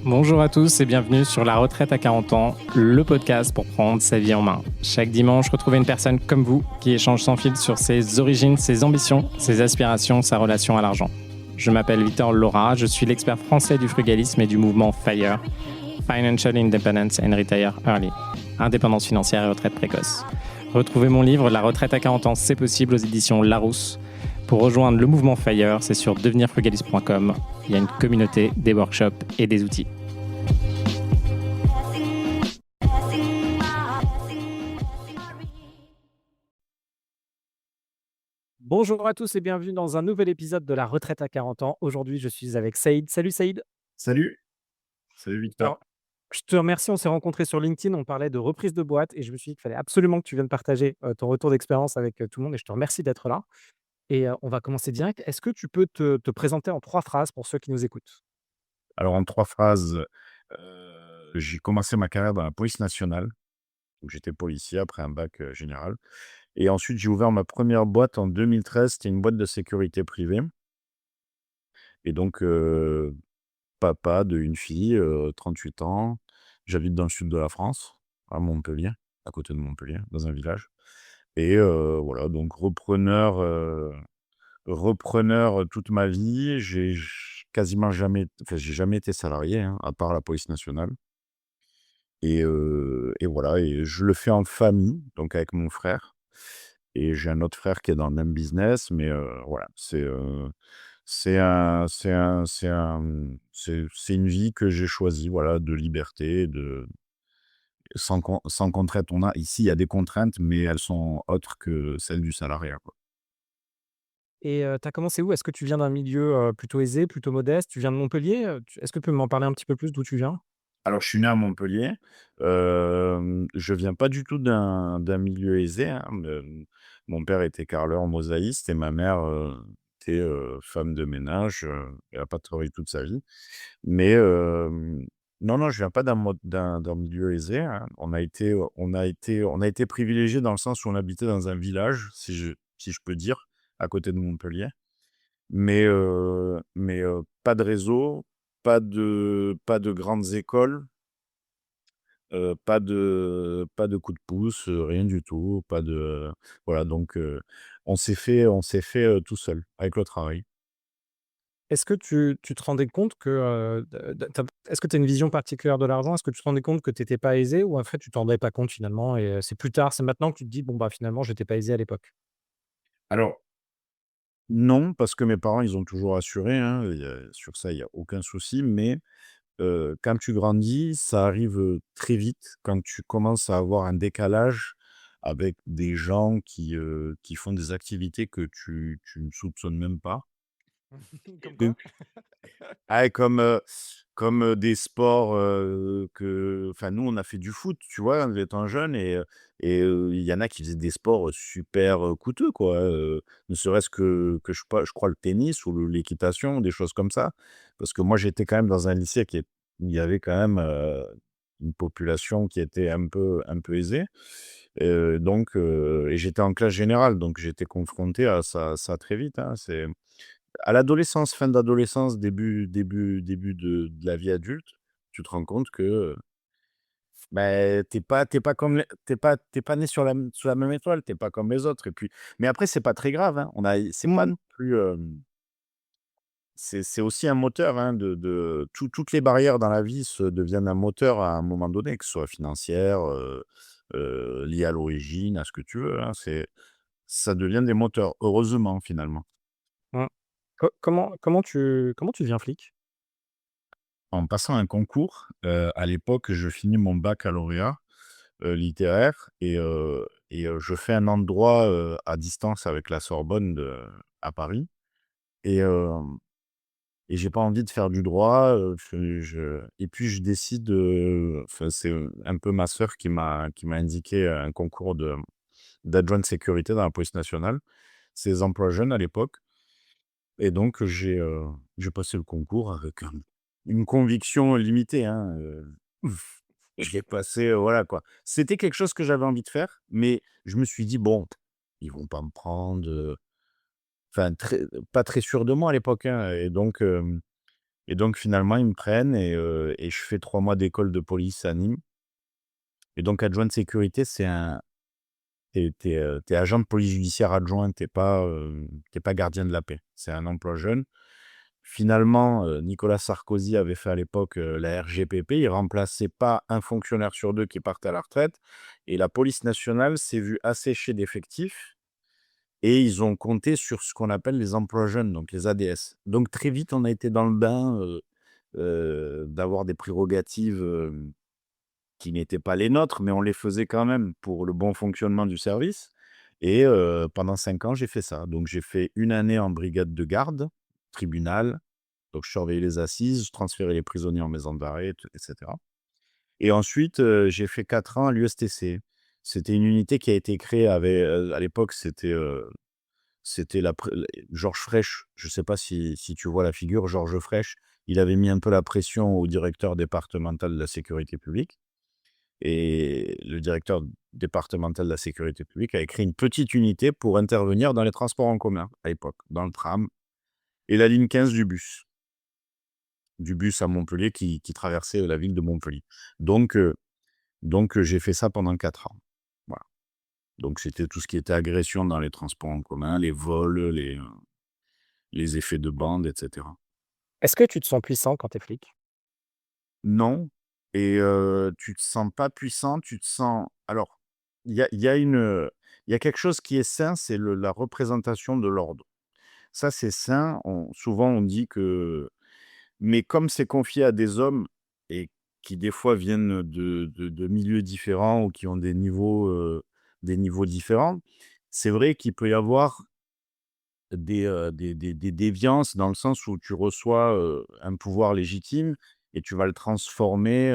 Bonjour à tous et bienvenue sur La Retraite à 40 ans, le podcast pour prendre sa vie en main. Chaque dimanche, retrouvez une personne comme vous qui échange sans fil sur ses origines, ses ambitions, ses aspirations, sa relation à l'argent. Je m'appelle Victor Laura, je suis l'expert français du frugalisme et du mouvement FIRE, Financial Independence and Retire Early, indépendance financière et retraite précoce. Retrouvez mon livre La Retraite à 40 ans, c'est possible aux éditions Larousse. Pour rejoindre le mouvement FIRE, c'est sur devenirfrugaliste.com. Il y a une communauté, des workshops et des outils. Bonjour à tous et bienvenue dans un nouvel épisode de La Retraite à 40 ans. Aujourd'hui, je suis avec Saïd. Salut Saïd. Salut, salut Victor. Alors, je te remercie, on s'est rencontrés sur LinkedIn, on parlait de reprise de boîte et je me suis dit qu'il fallait absolument que tu viennes partager ton retour d'expérience avec tout le monde et je te remercie d'être là. Et on va commencer direct. Est-ce que tu peux te présenter en 3 phrases pour ceux qui nous écoutent? Alors en 3 phrases, j'ai commencé ma carrière dans la police nationale, où j'étais policier après un bac, général et ensuite j'ai ouvert ma première boîte en 2013, c'était une boîte de sécurité privée et donc papa d'une fille, 38 ans. J'habite dans le sud de la France, à Montpellier, à côté de Montpellier, dans un village et voilà donc repreneur toute ma vie. Quasiment jamais enfin, j'ai jamais été salarié, hein, à part la police nationale et voilà et je le fais en famille, donc avec mon frère et j'ai un autre frère qui est dans le même business mais voilà, c'est une vie que j'ai choisie, voilà, de liberté, sans contrainte. Ici, il y a des contraintes, mais elles sont autres que celles du salariat, quoi. Et tu as commencé où? Est-ce que tu viens d'un milieu plutôt aisé, plutôt modeste? Tu viens de Montpellier? Est-ce que tu peux m'en parler un petit peu plus d'où tu viens? Alors, je suis né à Montpellier. Je viens pas du tout d'un milieu aisé, hein. Mon père était carreleur mosaïste et ma mère, était, femme de ménage, elle a pas travaillé toute sa vie. Mais, non, non, je viens pas d'un milieu aisé, hein. On a été privilégiés dans le sens où on habitait dans un village, si je peux dire, à côté de Montpellier. Mais pas de réseau, pas de grandes écoles. Pas de coup de pouce, rien du tout, pas de voilà donc on s'est fait, tout seul, avec le travail. Est-ce que tu te rendais compte que, de tu est-ce que tu as une vision particulière de l'argent? Est-ce que tu te rendais compte que tu étais pas aisé ou en fait tu t'en rendais pas compte finalement et c'est plus tard, c'est maintenant que tu te dis: «Bon, bah, finalement j'étais pas aisé à l'époque»? Alors non, parce que mes parents, ils ont toujours assuré, hein, sur ça, il y a aucun souci, mais quand tu grandis, ça arrive, très vite, quand tu commences à avoir un décalage avec des gens qui font des activités que tu ne soupçonnes même pas. Comme quoi? Donc Ah, comme des sports, enfin, nous, on a fait du foot, tu vois, en étant jeune et il y en a qui faisaient des sports, super, coûteux, quoi, ne serait-ce que je crois le tennis ou l'équitation, des choses comme ça. Parce que moi, j'étais quand même dans un lycée où il y avait quand même, une population qui était un peu aisée, donc et j'étais en classe générale, donc j'étais confronté à ça très vite, hein. C'est À l'adolescence, fin d'adolescence, début de la vie adulte, tu te rends compte que, bah, tu pas comme les tu pas né sous la même étoile, t'es pas comme les autres et puis mais après c'est pas très grave, hein. C'est pas Mmh. non plus, c'est aussi un moteur, hein, toutes les barrières dans la vie se deviennent un moteur à un moment donné, que ce soit financière, liée à l'origine, à ce que tu veux, hein. Ça devient des moteurs, heureusement, finalement. Mmh. Comment tu deviens flic? En passant un concours, à l'époque, je finis mon baccalauréat, littéraire et je fais un an de droit, à distance avec la Sorbonne à Paris et hem et j'ai pas envie de faire du droit, et puis je décide, enfin, c'est, un peu ma sœur qui m'a indiqué un concours d'adjoint de sécurité dans la police nationale. C'est les emplois jeunes à l'époque et donc j'ai passé le concours avec une conviction limitée, hein, je l'ai passé, voilà quoi. C'était quelque chose que j'avais envie de faire, mais je me suis dit: «Bon, ils vont pas me prendre, enfin très pas très sûr de moi à l'époque, hein, et donc finalement ils me prennent et je fais 3 mois d'école de police à Nîmes et donc adjoint de sécurité, c'est un tu es agent de police judiciaire adjoint, tu pas gardien de la paix. C'est un emploi jeune. Finalement, Nicolas Sarkozy avait fait à l'époque, la RGPP. Il remplaçait pas un fonctionnaire sur 2 qui partait à la retraite et la police nationale s'est vue asséchée d'effectifs et ils ont compté sur ce qu'on appelle les emplois jeunes, donc les ADS. Donc très vite, on a été dans le bain, d'avoir des prérogatives, qui n'étaient pas les nôtres, mais on les faisait quand même pour le bon fonctionnement du service et pendant 5 ans, j'ai fait ça. Donc j'ai fait une année en brigade de garde, tribunal, donc je surveillais les assises, je transférais les prisonniers en maison d'arrêt et cetera et ensuite, j'ai fait 4 ans à l'USTC. C'était une unité qui a été créée à l'époque, c'était la pré Georges Frêche, je ne sais pas si tu vois la figure, Georges Frêche, il avait mis un peu la pression au directeur départemental de la sécurité publique et le directeur départemental de la sécurité publique avait créé une petite unité pour intervenir dans les transports en commun, à l'époque, dans le tram et la ligne 15 du bus à Montpellier qui traversait, la ville de Montpellier. Donc j'ai fait ça pendant 4 ans. Voilà. Donc c'était tout ce qui était agression dans les transports en commun, les vols, les effets de bande et cetera. Est-ce que tu te sens puissant quand tu es flic? Non et tu te sens pas puissant, tu te sens alors, il y a quelque chose qui est sain, c'est le la représentation de l'ordre. Ça, c'est sain, souvent on dit que mais comme c'est confié à des hommes et qui des fois viennent de milieux différents ou qui ont des niveaux différents, c'est vrai qu'il peut y avoir des déviances dans le sens où tu reçois, un pouvoir légitime et tu vas le transformer,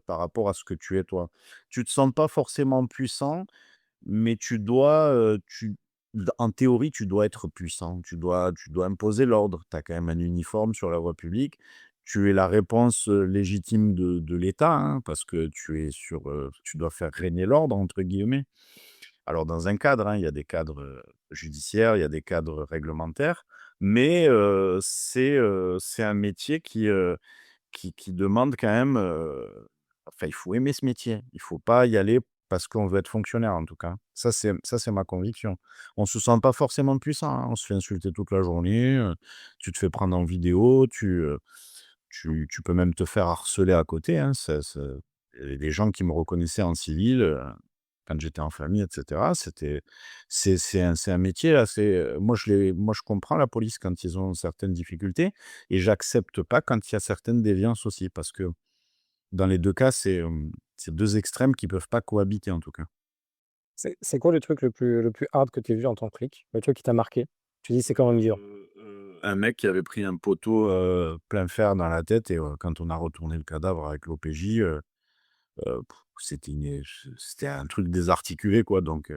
par rapport à ce que tu es toi. Tu te sens pas forcément puissant, mais en théorie, tu dois être puissant. Tu dois imposer l'ordre. Tu as quand même un uniforme sur la voie publique. Tu es la réponse, légitime de l'État, hein, parce que tu dois faire «régner l'ordre» entre guillemets. Alors dans un cadre, hein, il y a des cadres, judiciaires, il y a des cadres réglementaires, mais c'est un métier qui demande quand même, enfin, il faut aimer ce métier. Il faut pas y aller parce qu'on veut être fonctionnaire, en tout cas. Ça c'est ma conviction. On se sent pas forcément puissant, hein. On se fait insulter toute la journée, tu te fais prendre en vidéo, tu peux même te faire harceler à côté, hein. Il y avait des gens qui me reconnaissaient en civil, quand j'étais en famille et cetera. C'est un métier assez, moi je comprends la police quand ils ont certaines difficultés et j'accepte pas quand il y a certaines déviances aussi parce que dans les 2 cas, c'est 2 extrêmes qui peuvent pas cohabiter, en tout cas. C'est quoi le truc le plus hard que tu aies vu en tant que flic? Le truc qui t'a marqué? Tu dis: «C'est quand même dur». Un mec qui avait pris un poteau, plein fer dans la tête et quand on a retourné le cadavre avec l'OPJ, heu, c'était un truc désarticulé, quoi, donc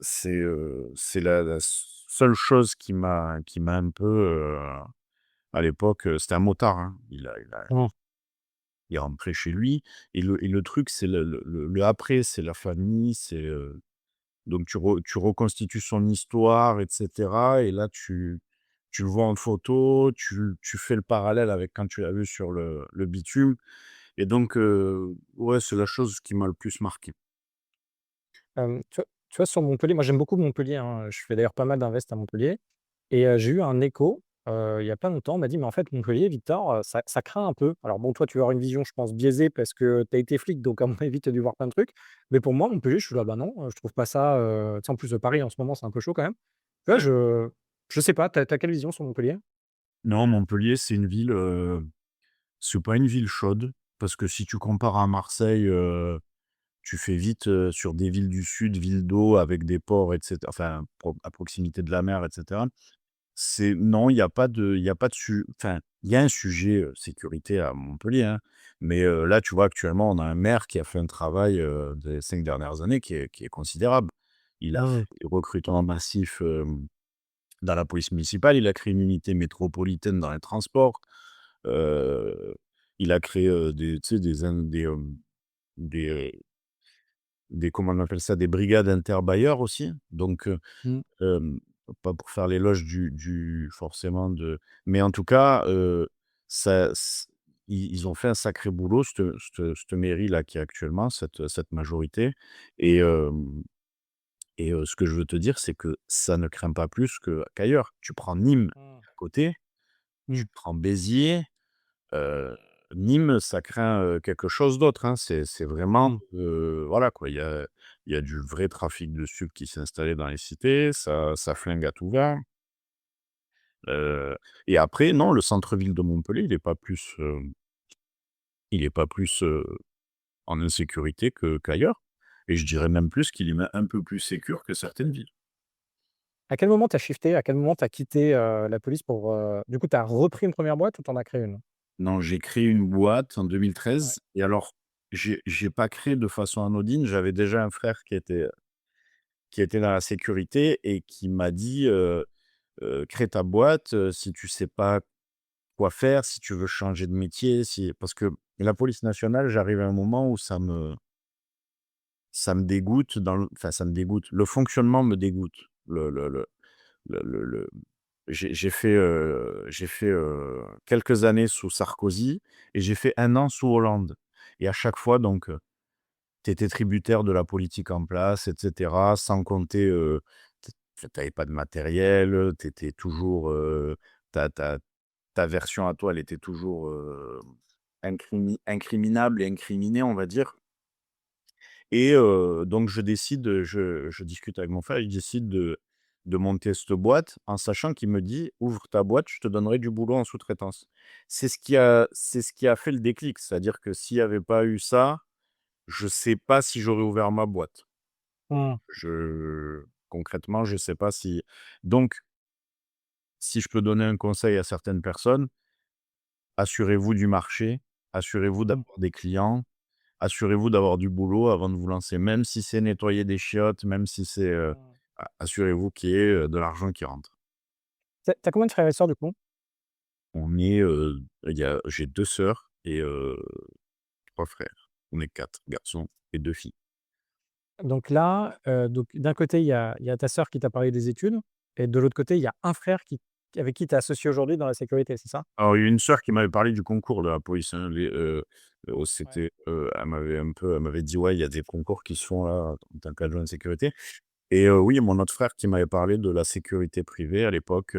c'est la seule chose qui m'a un peu, à l'époque, c'était un motard, hein. Mmh. Il est rentré chez lui et le truc, c'est le après, c'est la famille, donc tu reconstitues son histoire et cetera et là, tu le vois en photo, tu fais le parallèle avec quand tu l'as vu sur le bitume et donc ouais, c'est la chose qui m'a le plus marqué. Tu vois sur Montpellier, moi j'aime beaucoup Montpellier, hein, je fais d'ailleurs pas mal d'invest à Montpellier et j'ai eu un écho, il y a pas longtemps, on m'a dit: «Mais en fait Montpellier, Victor, ça craint un peu». Alors bon, toi tu vas avoir une vision je pense biaisée parce que tu as été flic donc à mon avis tu as dû voir plein de trucs. Mais pour moi Montpellier, je suis là: «Bah non, je trouve pas ça», tu sais en plus de Paris en ce moment c'est un peu chaud quand même. Tu vois Ouais. je sais pas, tu as quelle vision sur Montpellier? Non, Montpellier, c'est pas une ville chaude parce que si tu compares à Marseille, tu fais vite, sur des villes du sud, villes d'eau avec des ports enfin, à proximité de la mer et cetera. C'est non, il y a pas de enfin, il y a un sujet, sécurité à Montpellier, hein, mais là, tu vois, actuellement, on a un maire qui a fait un travail, des 5 dernières années qui est considérable. Il a Mmh. fait des recrutements massifs, dans la police municipale, il a créé une unité métropolitaine dans les transports, heu, il a créé, des tu sais, des, comment on appelle ça? Des brigades interbailleurs aussi, donc Mmh. pas pour faire l'éloge du forcément de mais en tout cas, ça s ils ont fait un sacré boulot, cette mairie-là qui est actuellement, cette majorité et ce que je veux te dire, c'est que ça ne craint pas plus qu'ailleurs. Tu prends Nîmes Mmh. à côté, tu Mmh. prends Béziers, heu, Nîmes, ça craint, quelque chose d'autre, hein. C'est vraiment, Mmh. voilà quoi, il y a du vrai trafic de stupes qui s'est installé dans les cités, ça flingue à tout va, heu et après non, le centre-ville de Montpellier, il est pas plus, en insécurité qu'ailleurs et je dirais même plus qu'il est même un peu plus sécure que certaines villes. À quel moment tu as shifté? À quel moment tu as quitté, la police pour, du coup, tu as repris une première boîte ou tu en as créé une? Non, j'ai créé une boîte en Ouais. 2013 et alors j'ai pas créé de façon anodine. J'avais déjà un frère qui était dans la sécurité et qui m'a dit, «Crée ta boîte, si tu sais pas quoi faire, si tu veux changer de métier, si» parce que la police nationale, j'arrive à un moment où ça me dégoûte enfin ça me dégoûte. Le fonctionnement me dégoûte. Le j'ai fait quelques années sous Sarkozy et j'ai fait un an sous Hollande et à chaque fois donc, tu étais tributaire de la politique en place et cetera, sans compter, tu avais pas de matériel, tu étais toujours, ta ta ta version à toi, elle était toujours, incriminable et incriminée, on va dire et donc je discute avec mon frère, je décide de monter cette boîte en sachant qu'il me dit: «Ouvre ta boîte, je te donnerai du boulot en sous-traitance». C'est ce qui a fait le déclic. C'est-à-dire que s'il y avait pas eu ça, je sais pas si j'aurais ouvert ma boîte. Mmh. Concrètement, je sais pas si donc si je peux donner un conseil à certaines personnes, assurez-vous du marché, assurez-vous Mmh. d'avoir des clients. Assurez-vous d'avoir du boulot avant de vous lancer, même si c'est nettoyer des chiottes, même si c'est, Mmh. assurez-vous qu'il y ait, de l'argent qui rentre. Tu as combien de frères et sœurs, du coup? On est, j'ai 2 sœurs et 3 frères. On est 4 garçons et 2 filles. Donc là, donc d'un côté, il y a ta sœur qui t'a parlé des études et de l'autre côté, il y a un frère avec qui tu es associé aujourd'hui dans la sécurité, c'est ça? Alors il y a une sœur qui m'avait parlé du concours de la police, hein, Ouais. c'était, elle m'avait dit: «Ouais, il y a des concours qui se font là, en tant qu'adjoint de sécurité». Et oui, mon autre frère qui m'avait parlé de la sécurité privée à l'époque,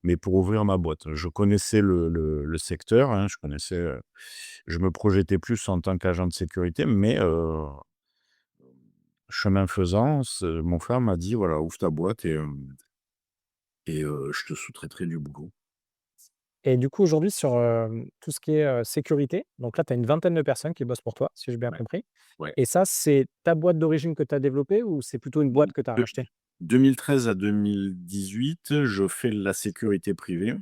mais pour ouvrir ma boîte. Je connaissais le secteur, hein, je me projetais plus en tant qu'agent de sécurité, mais chemin faisant, mon frère m'a dit: «Voilà, ouvre ta boîte et je te sous-traiterai du boulot». Et du coup, aujourd'hui, sur, tout ce qui est, sécurité, donc là, tu as une vingtaine de personnes qui bossent pour toi, si j'ai bien Ouais, compris. ouais. Et ça, c'est ta boîte d'origine que tu as développée ou c'est plutôt une boîte que tu as De rachetée? 2013 à 2018, je fais de la sécurité privée.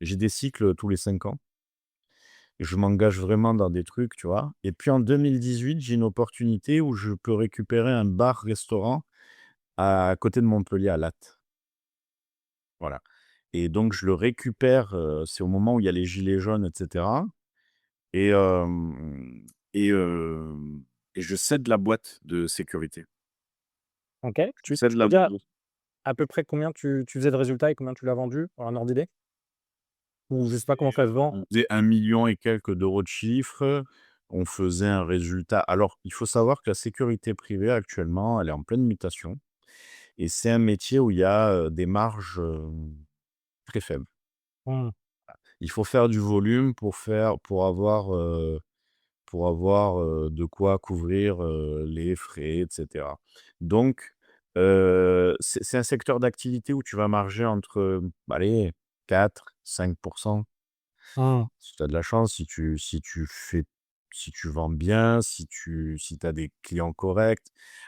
J'ai des cycles, tous les 5 ans. Je m'engage vraiment dans des trucs, tu vois? Et puis en 2018, j'ai une opportunité où je peux récupérer un bar-restaurant à côté de Montpellier, à Lattes. Voilà. Et donc je le récupère, c'est au moment où il y a les gilets jaunes et cetera et et hem et je cède la boîte de sécurité. OK. Je Tu cède peux la dire à peu près combien tu faisais de résultats et combien tu l'as vendu, pour un ordre d'idée? Ou je sais pas comment ça se vend? On faisait 1 et quelques d'euros de chiffre, on faisait un résultat alors il faut savoir que la sécurité privée actuellement, elle est en pleine mutation. Et c'est un métier où il y a, des marges, très faibles. Mmh. Il faut faire du volume pour avoir, de quoi couvrir, les frais et cetera. Donc, c'est un secteur d'activité où tu vas marger entre, allez 4-5. Mmh. Si tu as de la chance, si tu vends bien, si tu as des clients corrects.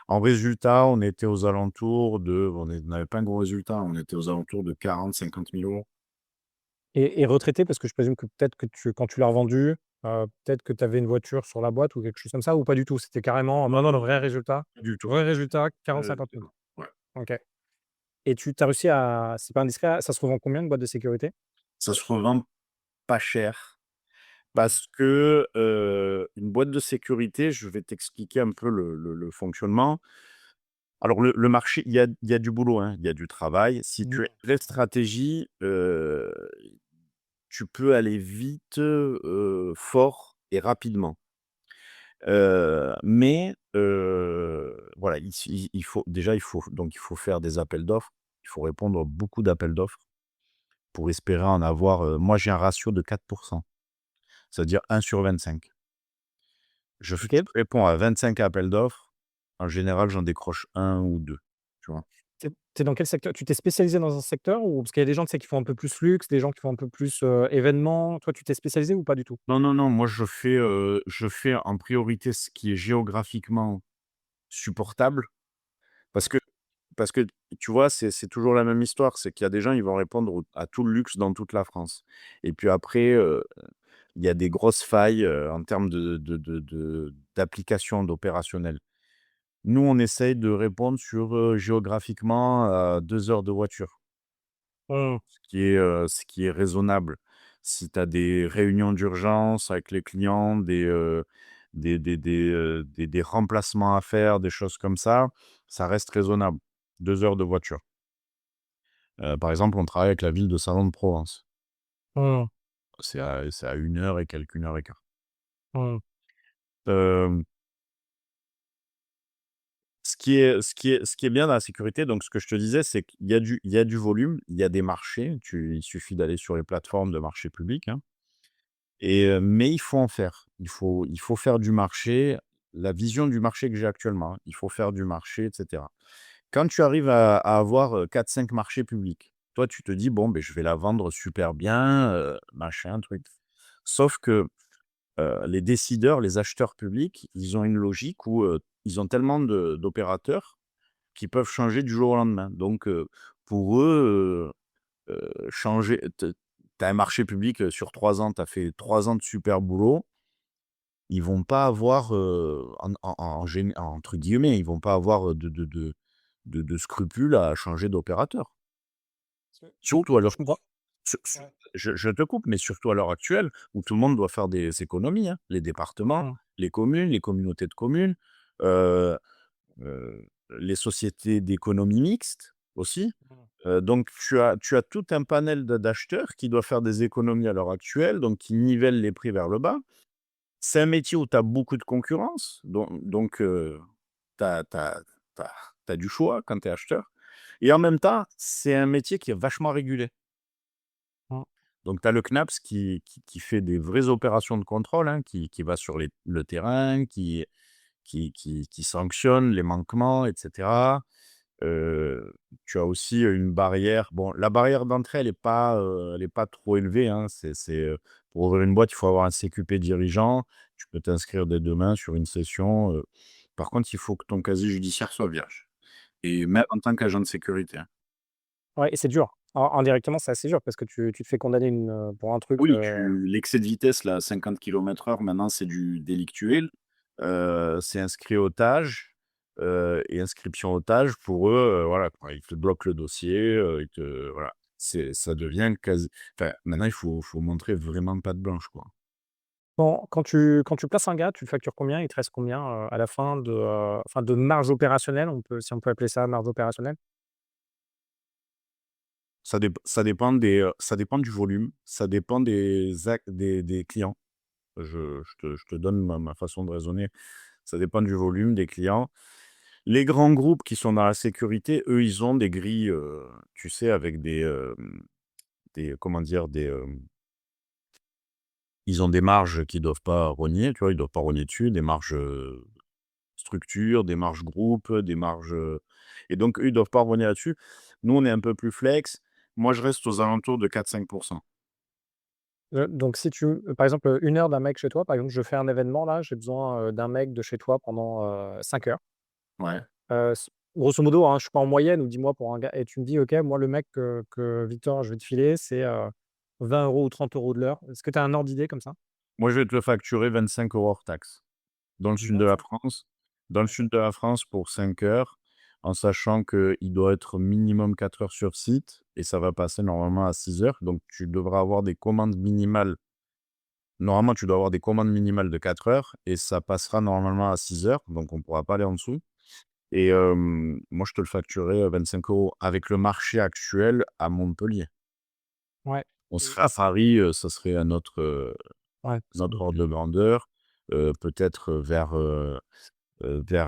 En résultat, on n'avait pas un gros résultat, on était aux alentours de 40 000-50 000 €. Et retraité, parce que je présume que peut-être que quand tu l'as revendu, peut-être que tu avais une voiture sur la boîte ou quelque chose comme ça ou pas du tout? C'était carrément, non, non, le vrai résultat? Pas du tout. Vrai résultat, 40-50 000. Ouais. OK. Et tu as réussi à, c'est pas indiscret, ça se revend combien une boîte de sécurité? Ça se revend pas cher Mmh. parce que, une boîte de sécurité, je vais t'expliquer un peu le fonctionnement. Alors le marché, il y a du boulot, hein, il y a du travail. Si tu as Mmh. une vraie stratégie, tu peux aller vite, fort et rapidement. Mais voilà, il faut faire des appels d'offres. Il faut répondre à beaucoup d'appels d'offres pour espérer en avoir, moi j'ai un ratio de 4%, c'est-à-dire 1/25. Je OK. réponds à 25 appels d'offres, en général j'en décroche un ou 2, tu vois? Tu es dans quel secteur? Tu t'es spécialisé dans un secteur ou parce qu'il y a des gens, tu sais, qui font un peu plus luxe, des gens qui font un peu plus, événements. Toi, tu t'es spécialisé ou pas du tout? Non, non, non, moi je fais en priorité ce qui est géographiquement supportable parce que parce que tu vois, c'est toujours la même histoire, c'est qu'il y a des gens, ils vont répondre à tout le luxe dans toute la France et puis après, il y a des grosses failles, en termes d'application, d'opérationnel. Nous, on essaye de répondre sur, géographiquement à 2 heures de voiture, Mmh. ce qui est raisonnable. Si tu as des réunions d'urgence avec les clients, des remplacements à faire, des choses comme ça reste raisonnable. 2 heures de voiture. Par exemple, on travaille avec la ville de Salon de Provence. Mmh. C'est à 1 heure et quelques, 1 heure et quart. Mmh. Hem, ce qui est bien dans la sécurité, donc ce que je te disais, c'est qu'il y a du volume, il y a des marchés, il suffit d'aller sur les plateformes de marché public, hein, mais il faut en faire. Il faut faire du marché, la vision du marché que j'ai actuellement, hein, il faut faire du marché et cetera. Quand tu arrives à avoir, 4-5 marchés publics, toi, tu te dis: «Bon, ben je vais la vendre super bien, machin, truc». Sauf que, les décideurs, les acheteurs publics, ils ont une logique où, ils ont tellement d'opérateurs qui peuvent changer du jour au lendemain. Donc, pour eux, changer tu as un marché public, sur 3 ans, tu as fait 3 ans de super boulot, ils vont pas avoir, entre guillemets, ils vont pas avoir, de scrupules à changer d'opérateur. Surtout à l'heure Je comprends. su Ouais. je te coupe, mais surtout à l'heure actuelle où tout le monde doit faire des économies, hein. Les départements, Mmh. les communes, les communautés de communes, heu les sociétés d'économie mixte aussi. Mmh. Donc tu as tout un panel d'acheteurs qui doivent faire des économies à l'heure actuelle, donc qui nivellent les prix vers le bas. C'est un métier où tu as beaucoup de concurrence, donc tu as du choix quand tu es acheteur et en même temps, c'est un métier qui est vachement régulé. Mmh. Donc tu as le CNAPS qui fait des vraies opérations de contrôle, hein, qui va sur le terrain, qui sanctionne les manquements et cetera. Tu as aussi une barrière. Bon, la barrière d'entrée, elle est pas trop élevée, hein. Pour ouvrir une boîte, il faut avoir un CQP dirigeant. Tu peux t'inscrire dès demain sur une session, par contre, il faut que ton casier judiciaire soit vierge et même en tant qu'agent de sécurité, hein. Ouais et c'est dur. Indirectement, c'est assez dur parce que tu te fais condamner pour un truc, Oui, l'excès de vitesse là, 50 kilomètres/h, maintenant, c'est du délictuel. C'est inscrit otage, et inscription otage pour eux, voilà quoi, ils te bloquent le dossier, ils te voilà. Ça devient quasi enfin, maintenant, il faut montrer vraiment patte blanche, quoi. quand tu places un gars, tu le factures combien? Il te reste combien, à la fin enfin de marge opérationnelle, si on peut appeler ça marge opérationnelle? Ça dépend du volume, ça dépend des clients. Je te donne ma façon de raisonner. Ça dépend du volume des clients. Les grands groupes qui sont dans la sécurité, eux, ils ont des grilles, tu sais, avec des comment dire? Ils ont des marges qu'ils doivent pas rogner, tu vois? Ils doivent pas rogner dessus, des marges, structure, des marges groupes, des marges, et donc eux, ils doivent pas rogner là-dessus. Nous, on est un peu plus flex. Moi, je reste aux alentours de 4-5%. Donc si par exemple, 1 heure d'un mec chez toi, par exemple, je fais un événement là, j'ai besoin, d'un mec de chez toi pendant, 5 heures. Ouais. S Grosso modo, hein, je suis pas en moyenne ou dis-moi pour un gars et tu me dis: «OK, moi le mec que Victor, je vais te filer, c'est, 20 € ou 30 € de l'heure». Est-ce que tu as un ordre d'idée comme ça? Moi, je vais te le facturer 25 € hors taxe. Dans le sud de la 25? France dans le OK. sud de la France pour 5 heures, en sachant qu'il doit être minimum 4 heures sur site et ça va passer normalement à 6 heures. Donc tu devras avoir des commandes minimales. Normalement, tu dois avoir des commandes minimales de 4 heures et ça passera normalement à 6 heures, donc on ne pourra pas aller en dessous et moi, je te le facturais, 25 € avec le marché actuel à Montpellier. Ouais On et serait à Paris, ça serait ouais, un sans autre doute. ordre de grandeur, peut-être, vers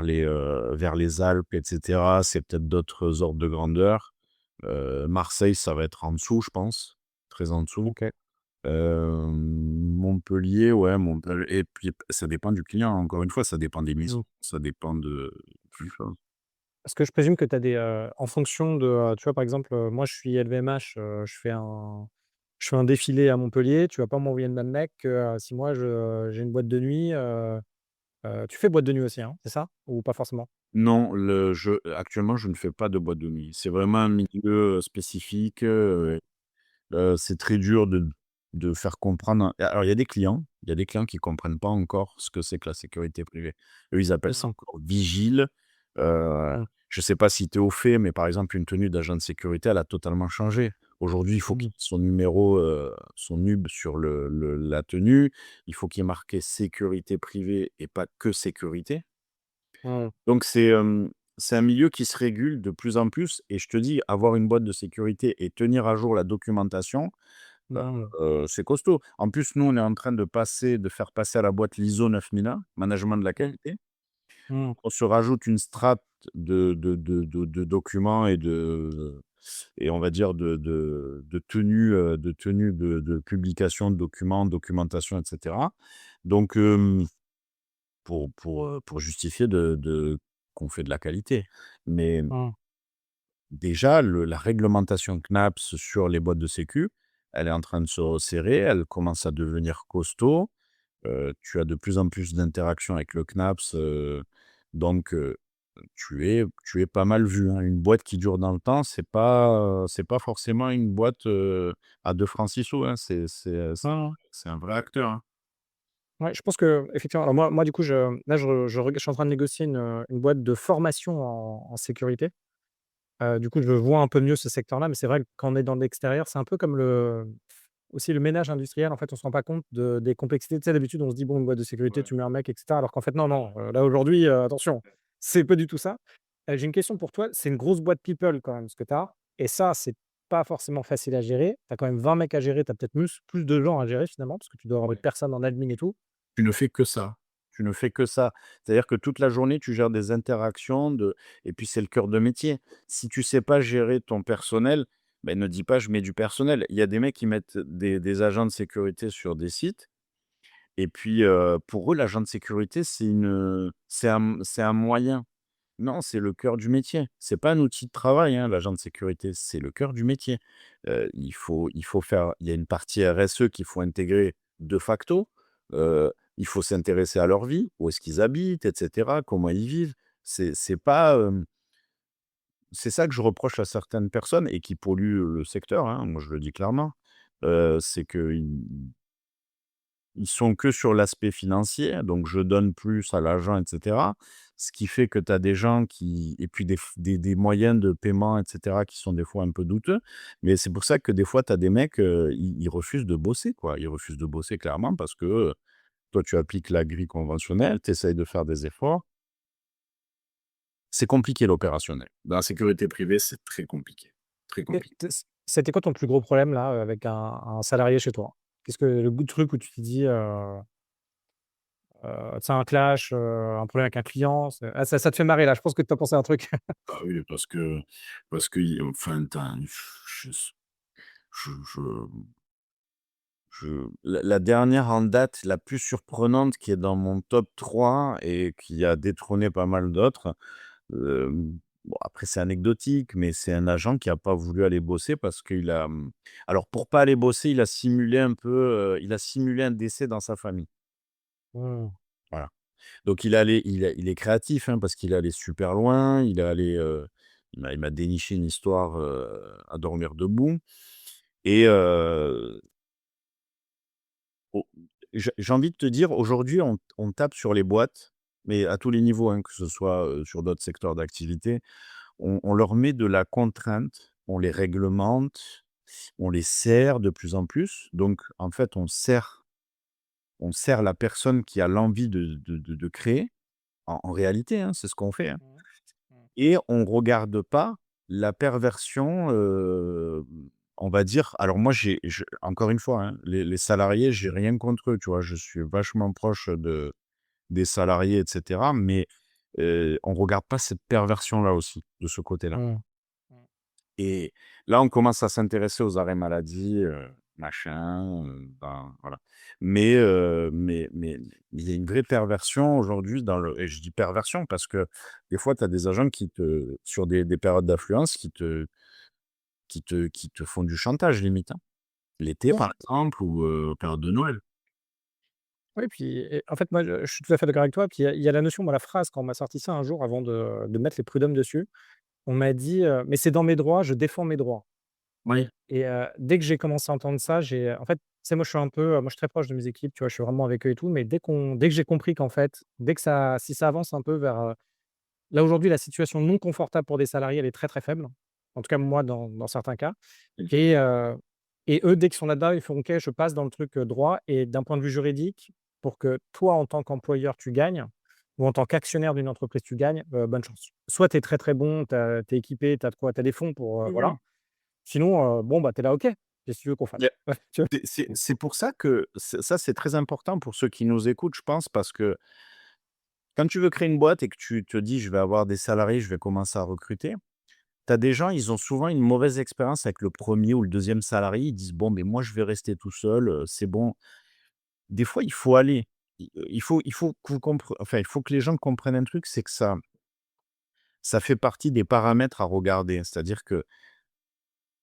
les Alpes et cetera, c'est peut-être d'autres ordres de grandeur. Marseille, ça va être en dessous, je pense, très en dessous. OK. Montpellier, ouais, Montpellier et puis ça dépend du client, encore une fois, ça dépend des Mmh. missions, ça dépend de plein de choses. Parce que je présume que tu as des, en fonction de, tu vois, par exemple, moi je suis LVMH, je fais un défilé à Montpellier, tu vas pas m'envoyer le même mec que, si moi j'ai une boîte de nuit, tu fais boîte de nuit aussi, hein, c'est ça? Ou pas forcément? Non, actuellement, je ne fais pas de boîte de nuit. C'est vraiment un milieu, spécifique, c'est très dur de faire comprendre alors il y a des clients qui comprennent pas encore ce que c'est que la sécurité privée. Eux, ils appellent ça Mmh, encore vigile. Heu, mmh, je sais pas si tu es au fait, mais par exemple, une tenue d'agent de sécurité, elle a totalement changé. Aujourd'hui, il faut qu'il mmh, ait son numéro, son NUB sur la tenue. Il faut qu'il y ait marqué sécurité privée et pas que sécurité. mmh, Donc c'est un milieu qui se régule de plus en plus et je te dis, avoir une boîte de sécurité et tenir à jour la documentation, mmh, c'est costaud. En plus, nous, on est en train de faire passer à la boîte l'ISO 9001, management de la mmh, qualité. mmh, On se rajoute une strate de documents et on va dire de tenue de publication de documents, documentation et cetera. Donc pour justifier qu'on fait de la qualité. Mais mmh, déjà, la réglementation CNAPS sur les boîtes de sécu, elle est en train de se resserrer, elle commence à devenir costaud. Tu as de plus en plus d'interactions avec le CNAPS, donc tu es pas mal vu, hein. Une boîte qui dure dans le temps, c'est pas forcément une boîte, à 2 francs 6 sous, hein. mmh. C'est un vrai acteur, hein. Ouais, je pense qu'effectivement alors moi du coup je suis en train de négocier une boîte de formation en sécurité. Du coup, je vois un peu mieux ce secteur-là, mais c'est vrai que quand on est dans l'extérieur, c'est un peu comme aussi le ménage industriel. En fait, on se rend pas compte des complexités. Tu sais, d'habitude, on se dit: «Bon, une boîte de sécurité, Ouais. tu mets un mec et cetera», alors qu'en fait, non, non, là, aujourd'hui, attention, c'est pas du tout ça. J'ai une question pour toi. C'est une grosse boîte people quand même ce que tu as et ça, c'est pas forcément facile à gérer. Tu as quand même 20 mecs à gérer, tu as peut-être plus de gens à gérer finalement parce que tu dois avoir des Ouais. personnes en admin et tout. Tu ne fais que ça. Tu ne fais que ça. C'est-à-dire que toute la journée, tu gères des interactions et puis c'est le cœur de métier. Si tu sais pas gérer ton personnel, ben, ne dis pas: «Je mets du personnel». Il y a des mecs qui mettent des agents de sécurité sur des sites et puis, pour eux, l'agent de sécurité, c'est un moyen. Non, c'est le cœur du métier. C'est pas un outil de travail, hein, l'agent de sécurité, c'est le cœur du métier. Il y a une partie RSE qu'il faut intégrer de facto. Il faut s'intéresser à leur vie, où est-ce qu'ils habitent et cetera, comment ils vivent. C'est pas, c'est ça que je reproche à certaines personnes et qui polluent le secteur, hein, moi je le dis clairement. C'est qu'ils ils sont que sur l'aspect financier, donc je donne plus à l'agent et cetera. Ce qui fait que tu as des gens qui et puis des moyens de paiement et cetera qui sont des fois un peu douteux. Mais c'est pour ça que des fois tu as des mecs, ils refusent de bosser, quoi. Ils refusent de bosser clairement parce que, toi tu appliques la grille conventionnelle, tu essayes de faire des efforts. C'est compliqué l'opérationnel. Dans la sécurité privée, c'est très compliqué, très Et compliqué. c'était quoi ton plus gros problème là, avec un salarié chez toi? Qu'est-ce que le goût de truc où tu t'es dit, tu un clash, un problème avec un client, ça te fait marrer là, je pense que tu as pensé à un truc. Ah oui, parce que y enfin, tu je la dernière en date, la plus surprenante qui est dans mon top 3 et qui a détrôné pas mal d'autres, bon après c'est anecdotique, mais c'est un agent qui a pas voulu aller bosser parce alors pour pas aller bosser, il a simulé un décès dans sa famille. Mmh. Voilà. Donc il est créatif, hein, parce qu'il est allé super loin, il m'a déniché une histoire, à dormir debout et au j'ai envie de te dire, aujourd'hui, on tape sur les boîtes, mais à tous les niveaux, hein, que ce soit, sur d'autres secteurs d'activité. On leur met de la contrainte, on les réglemente, on les sert de plus en plus. Donc en fait, on sert la personne qui a l'envie de créer. En réalité, hein, c'est ce qu'on fait, hein. Mmh. Mmh. et on regarde pas la perversion, on va dire. Alors moi, encore une fois, hein, les salariés, j'ai rien contre eux, tu vois? Je suis vachement proche des salariés et cetera, mais on regarde pas cette perversion-là aussi, de ce côté-là. Mmh. Mmh. Et là, on commence à s'intéresser aux arrêts maladie, machin, ben, voilà. Mais il y a une vraie perversion aujourd'hui dans le et je dis perversion parce que des fois, tu as des agents qui te sur des périodes d'affluence qui te font du chantage limite, hein. L'été, Ouais. par exemple, ou période de Noël. Oui, puis et en fait, moi, je suis tout à fait d'accord avec toi. Puis il y a la notion, moi, la phrase, quand on m'a sorti ça un jour avant de mettre les prud'hommes dessus, on m'a dit, «Mais c'est dans mes droits, je défends mes droits». Oui. Et dès que j'ai commencé à entendre ça, en fait, tu sais, moi, je suis un peu, moi, je suis très proche de mes équipes, tu vois? Je suis vraiment avec eux et tout, mais dès que j'ai compris qu'en fait, dès que ça si ça avance un peu vers, là, aujourd'hui, la situation non confortable pour des salariés, elle est très, très faible. En tout cas, moi, dans certains cas. Mmh. Et et eux, dès qu'ils sont là-dedans, ils font: «OK, je passe dans le truc, droit», et d'un point de vue juridique, pour que toi, en tant qu'employeur, tu gagnes, ou en tant qu'actionnaire d'une entreprise, tu gagnes, bonne chance. Soit tu es très, très bon, tu es équipé, tu as de quoi, tu as des fonds pour, Oui, voilà. oui. Sinon, bon, bah, tu es là: «OK, qu'est-ce que tu veux qu'on Il y fasse?» Ouais, tu vois? c'est pour ça que ça, c'est très important pour ceux qui nous écoutent, je pense, parce que quand tu veux créer une boîte et que tu te dis: «Je vais avoir des salariés, je vais commencer à recruter», tu as des gens, ils ont souvent une mauvaise expérience avec le premier ou le deuxième salarié. Ils disent: «Bon, mais moi, je vais rester tout seul, c'est bon». Des fois, il faut aller. Il faut que vous enfin, il faut que les gens comprennent un truc, c'est que ça fait partie des paramètres à regarder. C'est-à-dire que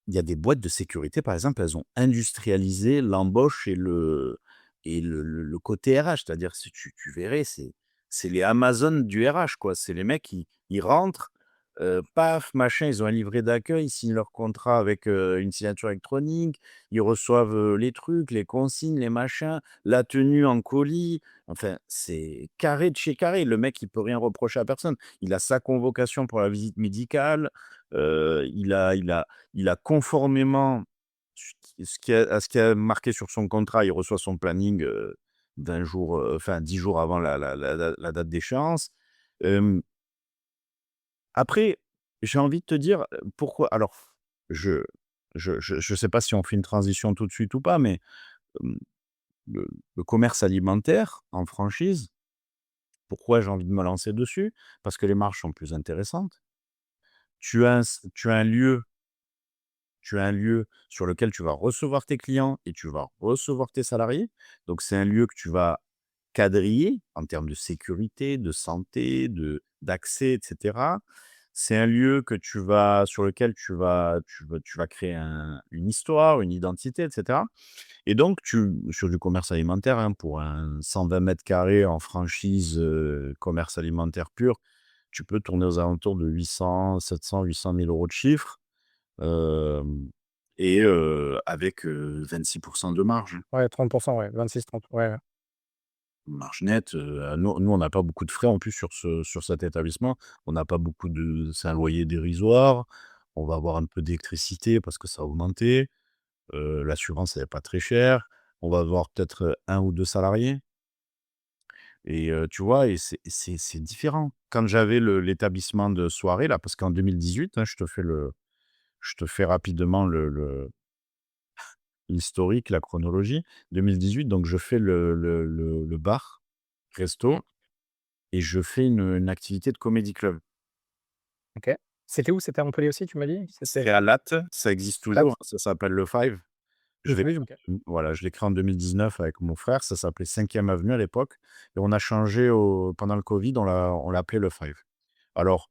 il y a des boîtes de sécurité, par exemple, elles ont industrialisé l'embauche et le côté RH. C'est-à-dire, si tu verrais, c'est les Amazon du RH, quoi. C'est les mecs, ils rentrent, paf, machin, ils ont un livret d'accueil, ils signent leur contrat avec, une signature électronique, ils reçoivent, les trucs, les consignes, les machins, la tenue en colis. Enfin, c'est carré de chez carré. Le mec, il peut rien reprocher à personne. Il a sa convocation pour la visite médicale, il a conformément à ce qui est marqué sur son contrat, il reçoit son planning, 20 jours, enfin 10 jours avant la date d'échéance. Hem, Après, j'ai envie de te dire, pourquoi alors je je sais pas si on fait une transition tout de suite ou pas, mais, hem, le le commerce alimentaire en franchise, pourquoi j'ai envie de me lancer dessus? Parce que les marges sont plus intéressantes. Tu as un lieu sur lequel tu vas recevoir tes clients et tu vas recevoir tes salariés. Donc, c'est un lieu que tu vas quadriller en termes de sécurité, de santé, d'accès, et cetera. C'est un lieu sur lequel tu vas créer une histoire, une identité, et cetera. Et donc, sur du commerce alimentaire, hein, pour un 120 mètres carrés en franchise, commerce alimentaire pur, tu peux tourner aux alentours de 800, 700, 800 000 € de chiffre. Hem et avec, 26 de marge, hein. Ouais, 30, ouais, 26-30, ouais, ouais. Marge nette, nous on n'a pas beaucoup de frais en plus sur cet établissement. On n'a pas beaucoup de C'est un loyer dérisoire. On va avoir un peu d'électricité parce que ça a augmenté. L'assurance, elle est pas très chère. On va avoir peut-être, 1 ou 2 salariés et tu vois? Et c'est différent. Quand j'avais l'établissement de soirée là, parce qu'en 2018, hein, je te fais rapidement l'historique, la chronologie. 2018, donc je fais le bar, resto, Mmh. et je fais une activité de comédie club. OK. C'était où? C'était à Montpellier aussi, tu m'as dit? C'est C'était à Latte, ça existe là? toujours, hein, ça s'appelle le Five. Je l'ai Oui, OK. voilà, je l'ai créé en 2019 avec mon frère, ça s'appelait 5e avenue à l'époque et on a changé pendant le covid, on l'a appelé le Five. Alors,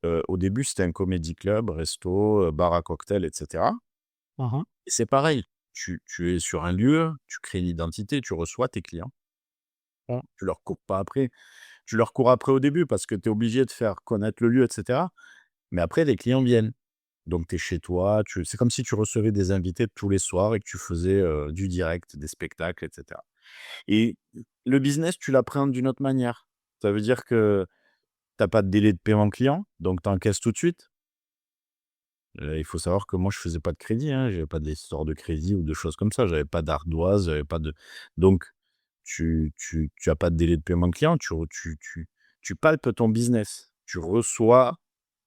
au début, c'était un comédie club, resto, bar à cocktail, et cetera, Mmh mh. et c'est pareil. Tu es sur un lieu, tu crées une identité, tu reçois tes clients, Mmh. tu leur cours pas après. Tu leur cours après au début parce que tu es obligé de faire connaître le lieu, et cetera. Mais après, les clients viennent. Donc tu es chez toi, c'est comme si tu recevais des invités tous les soirs et que tu faisais, du direct, des spectacles, et cetera. Et le business, tu l'appréhendes d'une autre manière. Ça veut dire que tu as pas de délai de paiement client, donc tu encaisses tout de suite. Il faut savoir que moi, je faisais pas de crédit, hein, j'avais pas d'histoire de crédit ou de choses comme ça. J'avais pas d'ardoise, j'avais pas de donc tu as pas de délai de paiement client, tu palpes ton business. Tu reçois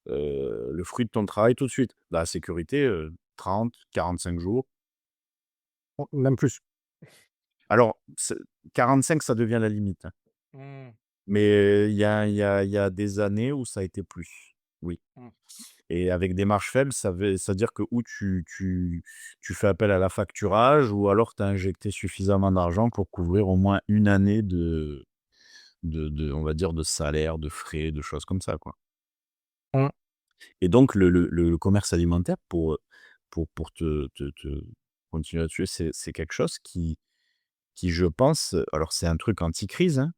le fruit de ton travail tout de suite. La sécurité, 30-45 jours. Même plus. Alors, 45, ça devient la limite, hein. Mmh. Mais il y a des années où ça a été plus, oui. Mmh. Et avec des marges faibles, ça veut dire que ou tu fais appel à la facturage ou alors tu as injecté suffisamment d'argent pour couvrir au moins une année on va dire, de salaire, de frais, de choses comme ça, quoi. Mmh. Et donc le commerce alimentaire pour te continuer là-dessus, c'est quelque chose qui je pense, alors c'est un truc anti-crise, hein.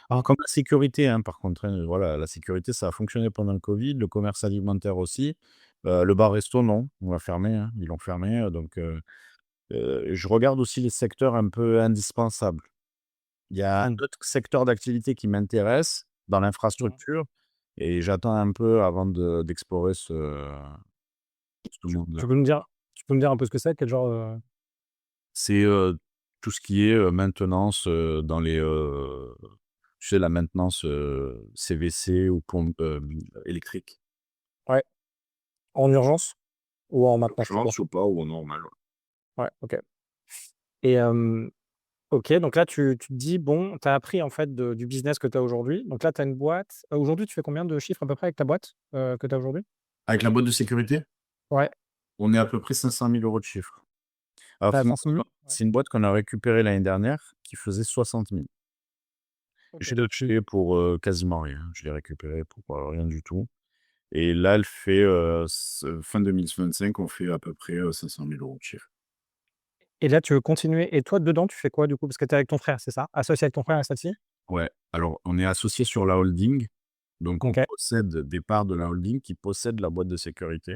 Alors comme la sécurité, hein, par contre, hein, voilà, la sécurité, ça a fonctionné pendant le covid, le commerce alimentaire aussi. Le bar-resto, non, on va fermer, hein, ils l'ont fermé, je regarde aussi les secteurs un peu indispensables. Il y a Mmh. d'autres secteurs d'activité qui m'intéressent dans Mmh. l'infrastructure et j'attends un peu avant d'explorer ce Tu monde-là. tu peux me dire tu peux me dire un peu ce que c'est? Quel genre, C'est, tout ce qui est, maintenance, dans les, tu sais, la maintenance, CVC ou pompe, électrique. ouais, en urgence ou en maintenance tout court? Urgence ou pas ou normal, ouais. Ouais, OK. Et OK, donc là, tu te dis, bon, tu as appris en fait du business que tu as aujourd'hui. Donc là, tu as une boîte. Aujourd'hui, tu fais combien de chiffres à peu près avec ta boîte, que tu as aujourd'hui? Avec la boîte de sécurité, Ouais, on est à peu près 500 000 € de chiffre. Alors tu as c'est une 500 000? Ouais. c'est une boîte qu'on a récupérée l'année dernière qui faisait 60 000. OK, Je l'ai acheté pour, quasiment rien. Je l'ai récupérée pour, rien du tout et là, elle fait, fin 2025, on fait à peu près, 500 000 € de chiffre. et là, tu veux continuer et toi, dedans, tu fais quoi du coup? Parce que tu es avec ton frère, c'est ça? Associé avec ton frère à celle-ci? Ouais, alors on est associés sur la holding, donc on OK. possède des parts de la holding qui possède la boîte de sécurité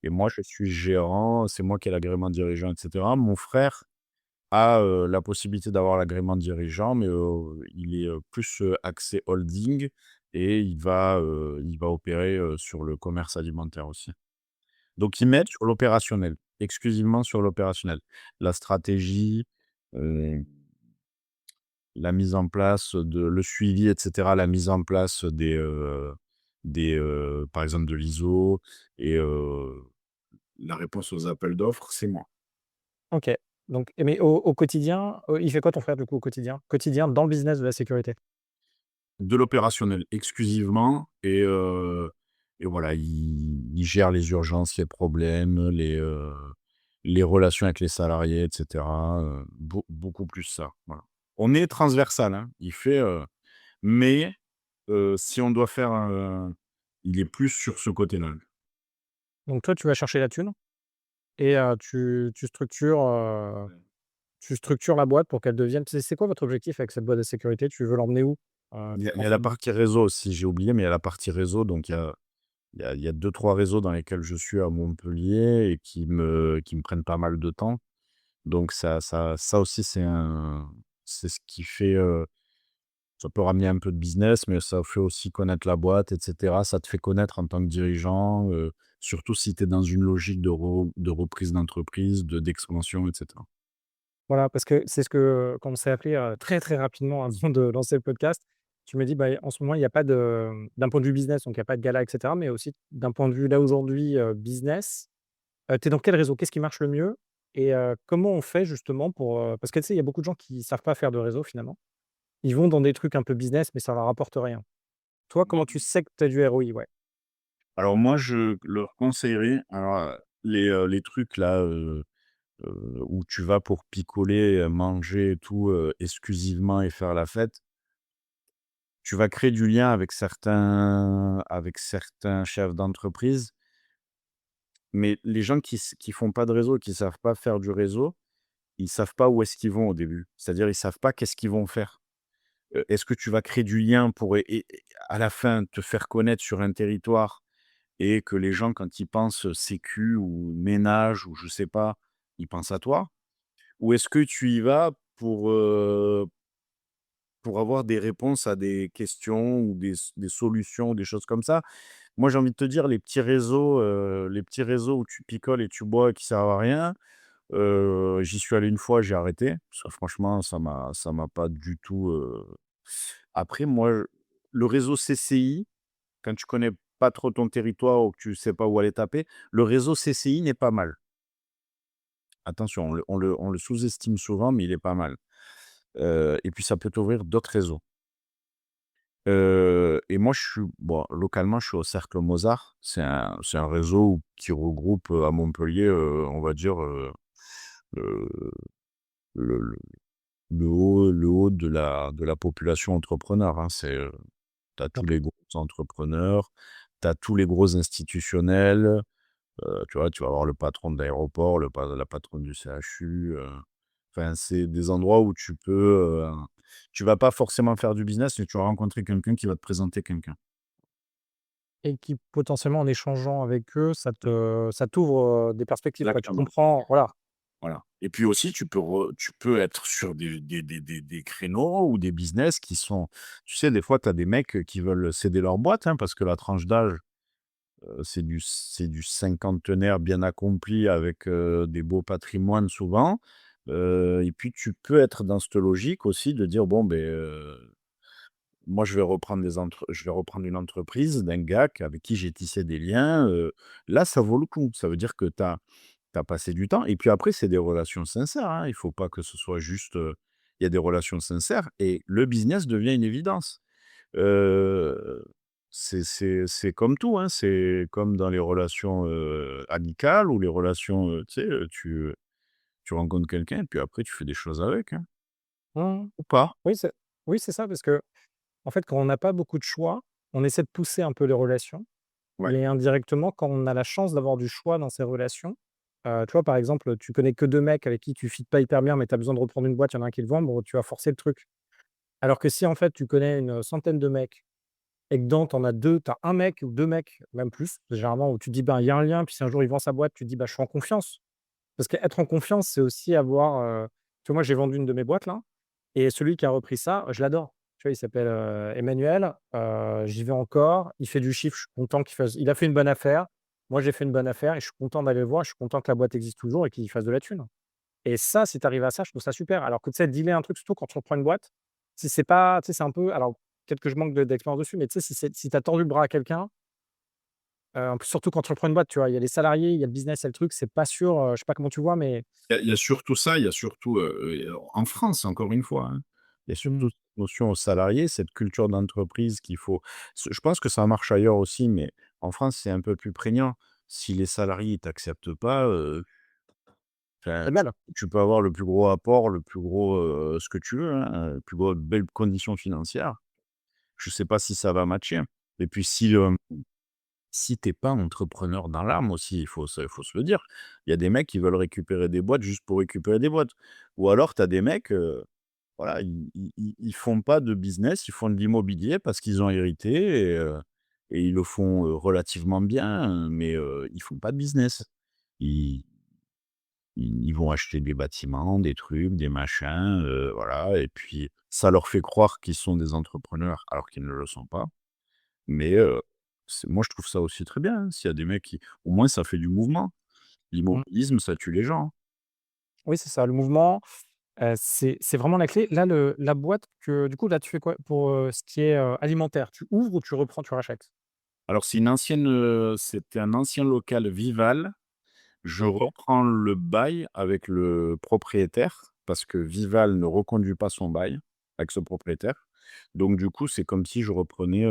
et moi je suis gérant, c'est moi qui ai l'agrément dirigeant et cetera. Mon frère a, la possibilité d'avoir l'agrément dirigeant mais, il est, plus, axé holding et il va opérer, sur le commerce alimentaire aussi. Donc il m'aide sur l'opérationnel, exclusivement sur l'opérationnel. La stratégie, heu la mise en place de le suivi et cetera, la mise en place par exemple de l'ISO et la réponse aux appels d'offres, c'est moi. OK. Donc mais au quotidien, il fait quoi ton frère du coup au quotidien? Quotidien dans le business de la sécurité? De l'opérationnel exclusivement et voilà, il gère les urgences, les problèmes, les relations avec les salariés et cetera, beaucoup plus ça, voilà. On est transversal, hein, mais si on doit faire il est plus sur ce côté-là. Donc toi, tu vas chercher la thune et tu structures la boîte pour qu'elle devienne c'est quoi votre objectif avec cette boîte de sécurité? Tu veux l'emmener où? Il y a la Ensemble. partie réseau aussi, j'ai oublié, mais il y a la partie réseau, donc il y a 2-3 réseaux dans lesquels je suis à Montpellier et qui me prennent pas mal de temps. Donc ça aussi, c'est ce qui fait, ça peut ramener un peu de business, mais ça fait aussi connaître la boîte et cetera. Ça te fait connaître en tant que dirigeant, surtout si tu es dans une logique de reprise d'entreprise, d'expansion et cetera. Voilà, parce que c'est ce que quand on s'est appelé, très, très rapidement avant de lancer le podcast, tu me dis: «Bah, en ce moment, il y a pas de d'un point de vue business, donc il y a pas de gala et cetera, mais aussi d'un point de vue là aujourd'hui, business, tu es dans quel réseau? Qu'est-ce qui marche le mieux? Et comment on fait justement pour, parce que tu sais, il y a beaucoup de gens qui savent pas faire de réseau finalement. Ils vont dans des trucs un peu business, mais ça leur rapporte rien. Toi, comment tu sais que tu as du ROI? Ouais. Alors moi, je leur conseillerais alors, les trucs là, où tu vas pour picoler, manger et tout, exclusivement et faire la fête, tu vas créer du lien avec certains chefs d'entreprise, mais les gens qui font pas de réseau, qui savent pas faire du réseau, ils savent pas où est-ce qu'ils vont au début. C'est-à-dire, ils savent pas qu'est-ce qu'ils vont faire. Est-ce que tu vas créer du lien pour et à la fin te faire connaître sur un territoire et que les gens quand ils pensent, sécu ou ménage ou je sais pas, ils pensent à toi? Ou est-ce que tu y vas pour avoir des réponses à des questions ou des solutions ou des choses comme ça? Moi, j'ai envie de te dire les petits réseaux où tu picoles et tu bois et qui servent à rien, j'y suis allé une fois, j'ai arrêté parce que franchement ça m'a pas du tout, après moi, le réseau CCI, quand tu connais pas trop ton territoire ou que tu sais pas où aller taper, le réseau CCI n'est pas mal. Attention, on le sous-estime souvent, mais il est pas mal. Et puis ça peut t'ouvrir d'autres réseaux. Et moi, je suis bon, localement, je suis au Cercle Mozart. C'est un réseau qui regroupe, à Montpellier, on va dire, le le le haut de la population entrepreneur, hein. Tu as tous OK. les gros entrepreneurs, tu as tous les gros institutionnels, tu vois? Tu vas avoir le patron de l'aéroport, la patronne du CHU, enfin, c'est des endroits où tu vas pas forcément faire du business, mais tu vas rencontrer quelqu'un qui va te présenter quelqu'un. Et qui potentiellement en échangeant avec eux, ça t'ouvre, des perspectives quoi. Tu Exactement. comprends voilà. Voilà, et puis aussi tu peux être sur des créneaux ou des business qui sont, tu sais, des fois, tu as des mecs, qui veulent céder leur boîte, hein, parce que la tranche d'âge, c'est du cinquantenaire bien accompli avec, des beaux patrimoines souvent, et puis tu peux être dans cette logique aussi de dire: «Bon, ben moi, je vais reprendre une entreprise d'un gars avec qui j'ai tissé des liens», là, ça vaut le coup. Ça veut dire que tu as passé du temps et puis après, c'est des relations sincères, hein. Il faut pas que ce soit juste, il y a des relations sincères et le business devient une évidence. Heu, c'est comme tout, hein, c'est comme dans les relations, amicales ou les relations, tu sais, tu rencontres quelqu'un et puis après tu fais des choses avec, hein, Mmh mh. ou pas. Oui, c'est ça parce que en fait, quand on n'a pas beaucoup de choix, on essaie de pousser un peu les relations, Ouais. mais indirectement, quand on a la chance d'avoir du choix dans ces relations, tu vois, par exemple, tu connais que 2 mecs avec qui tu fittes pas hyper bien, mais tu as besoin de reprendre une boîte, il y en a un qui le vend, bon, tu vas forcer le truc. Alors que si, en fait, tu connais une centaine de mecs et que dedans, tu en as 2, tu as 1 mec ou 2 mecs, même plus, généralement, où tu te dis: «Ben, il y a un lien», puis si un jour il vend sa boîte, tu te dis: «Bah, je suis en confiance». Parce qu'être en confiance, c'est aussi avoir, tu vois, moi, j'ai vendu une de mes boîtes là et celui qui a repris ça, je l'adore. Tu vois, il s'appelle, Emmanuel, j'y vais encore, il fait du chiffre, je suis content il a fait une bonne affaire. Moi, j'ai fait une bonne affaire et je suis content d'aller le voir, je suis content que la boîte existe toujours et qu'il fasse de la thune. Et ça, si tu arrives à ça, je trouve ça super. Alors que, tu sais, dealer un truc, surtout quand tu reprends une boîte, si c'est pas tu sais, c'est un peu alors peut-être que je manque d'expérience dessus, mais tu sais, si tu as tordu le bras à quelqu'un, en plus, surtout quand tu reprends une boîte, tu vois? Il y a les salariés, il y a le business, il y a le truc, c'est pas sûr, je sais pas comment tu vois, mais Il y a surtout ça, il y a surtout, en France, encore une fois, hein, il y a mmh, surtout cette notion aux salariés, cette culture d'entreprise qu'il faut je pense que ça marche ailleurs aussi, mais en France, c'est un peu plus prégnant. Si les salariés, ils t'acceptent pas, enfin, c'est mal. tu peux avoir le plus gros apport, le plus gros, ce que tu veux, hein, le plus gros belles conditions financières. Je sais pas si ça va matcher, hein. Et puis si tu pas entrepreneur dans l'âme aussi, il faut se le dire. Il y a des mecs qui veulent récupérer des boîtes juste pour récupérer des boîtes. Ou alors tu as des mecs, voilà, ils font pas de business, ils font de l'immobilier parce qu'ils ont hérité et ils le font, relativement bien, mais ils font pas de business. Ils ils vont acheter des bâtiments, des trucs, des machins, voilà, et puis ça leur fait croire qu'ils sont des entrepreneurs alors qu'ils ne le sont pas. Mais moi, je trouve ça aussi très bien, hein, s'il y a des mecs qui au moins ça fait du mouvement. Mmh. L'immobilisme, ça tue les gens, hein. Oui, c'est ça, le mouvement, c'est vraiment la clé. Là, la boîte que du coup, là, tu fais quoi pour, ce qui est, alimentaire? Tu ouvres ou tu reprends, tu rachètes? Alors c'était un ancien local Vival. Je OK. reprends le bail avec le propriétaire parce que Vival ne reconduit pas son bail avec ce propriétaire. Donc du coup, c'est comme si je reprenais,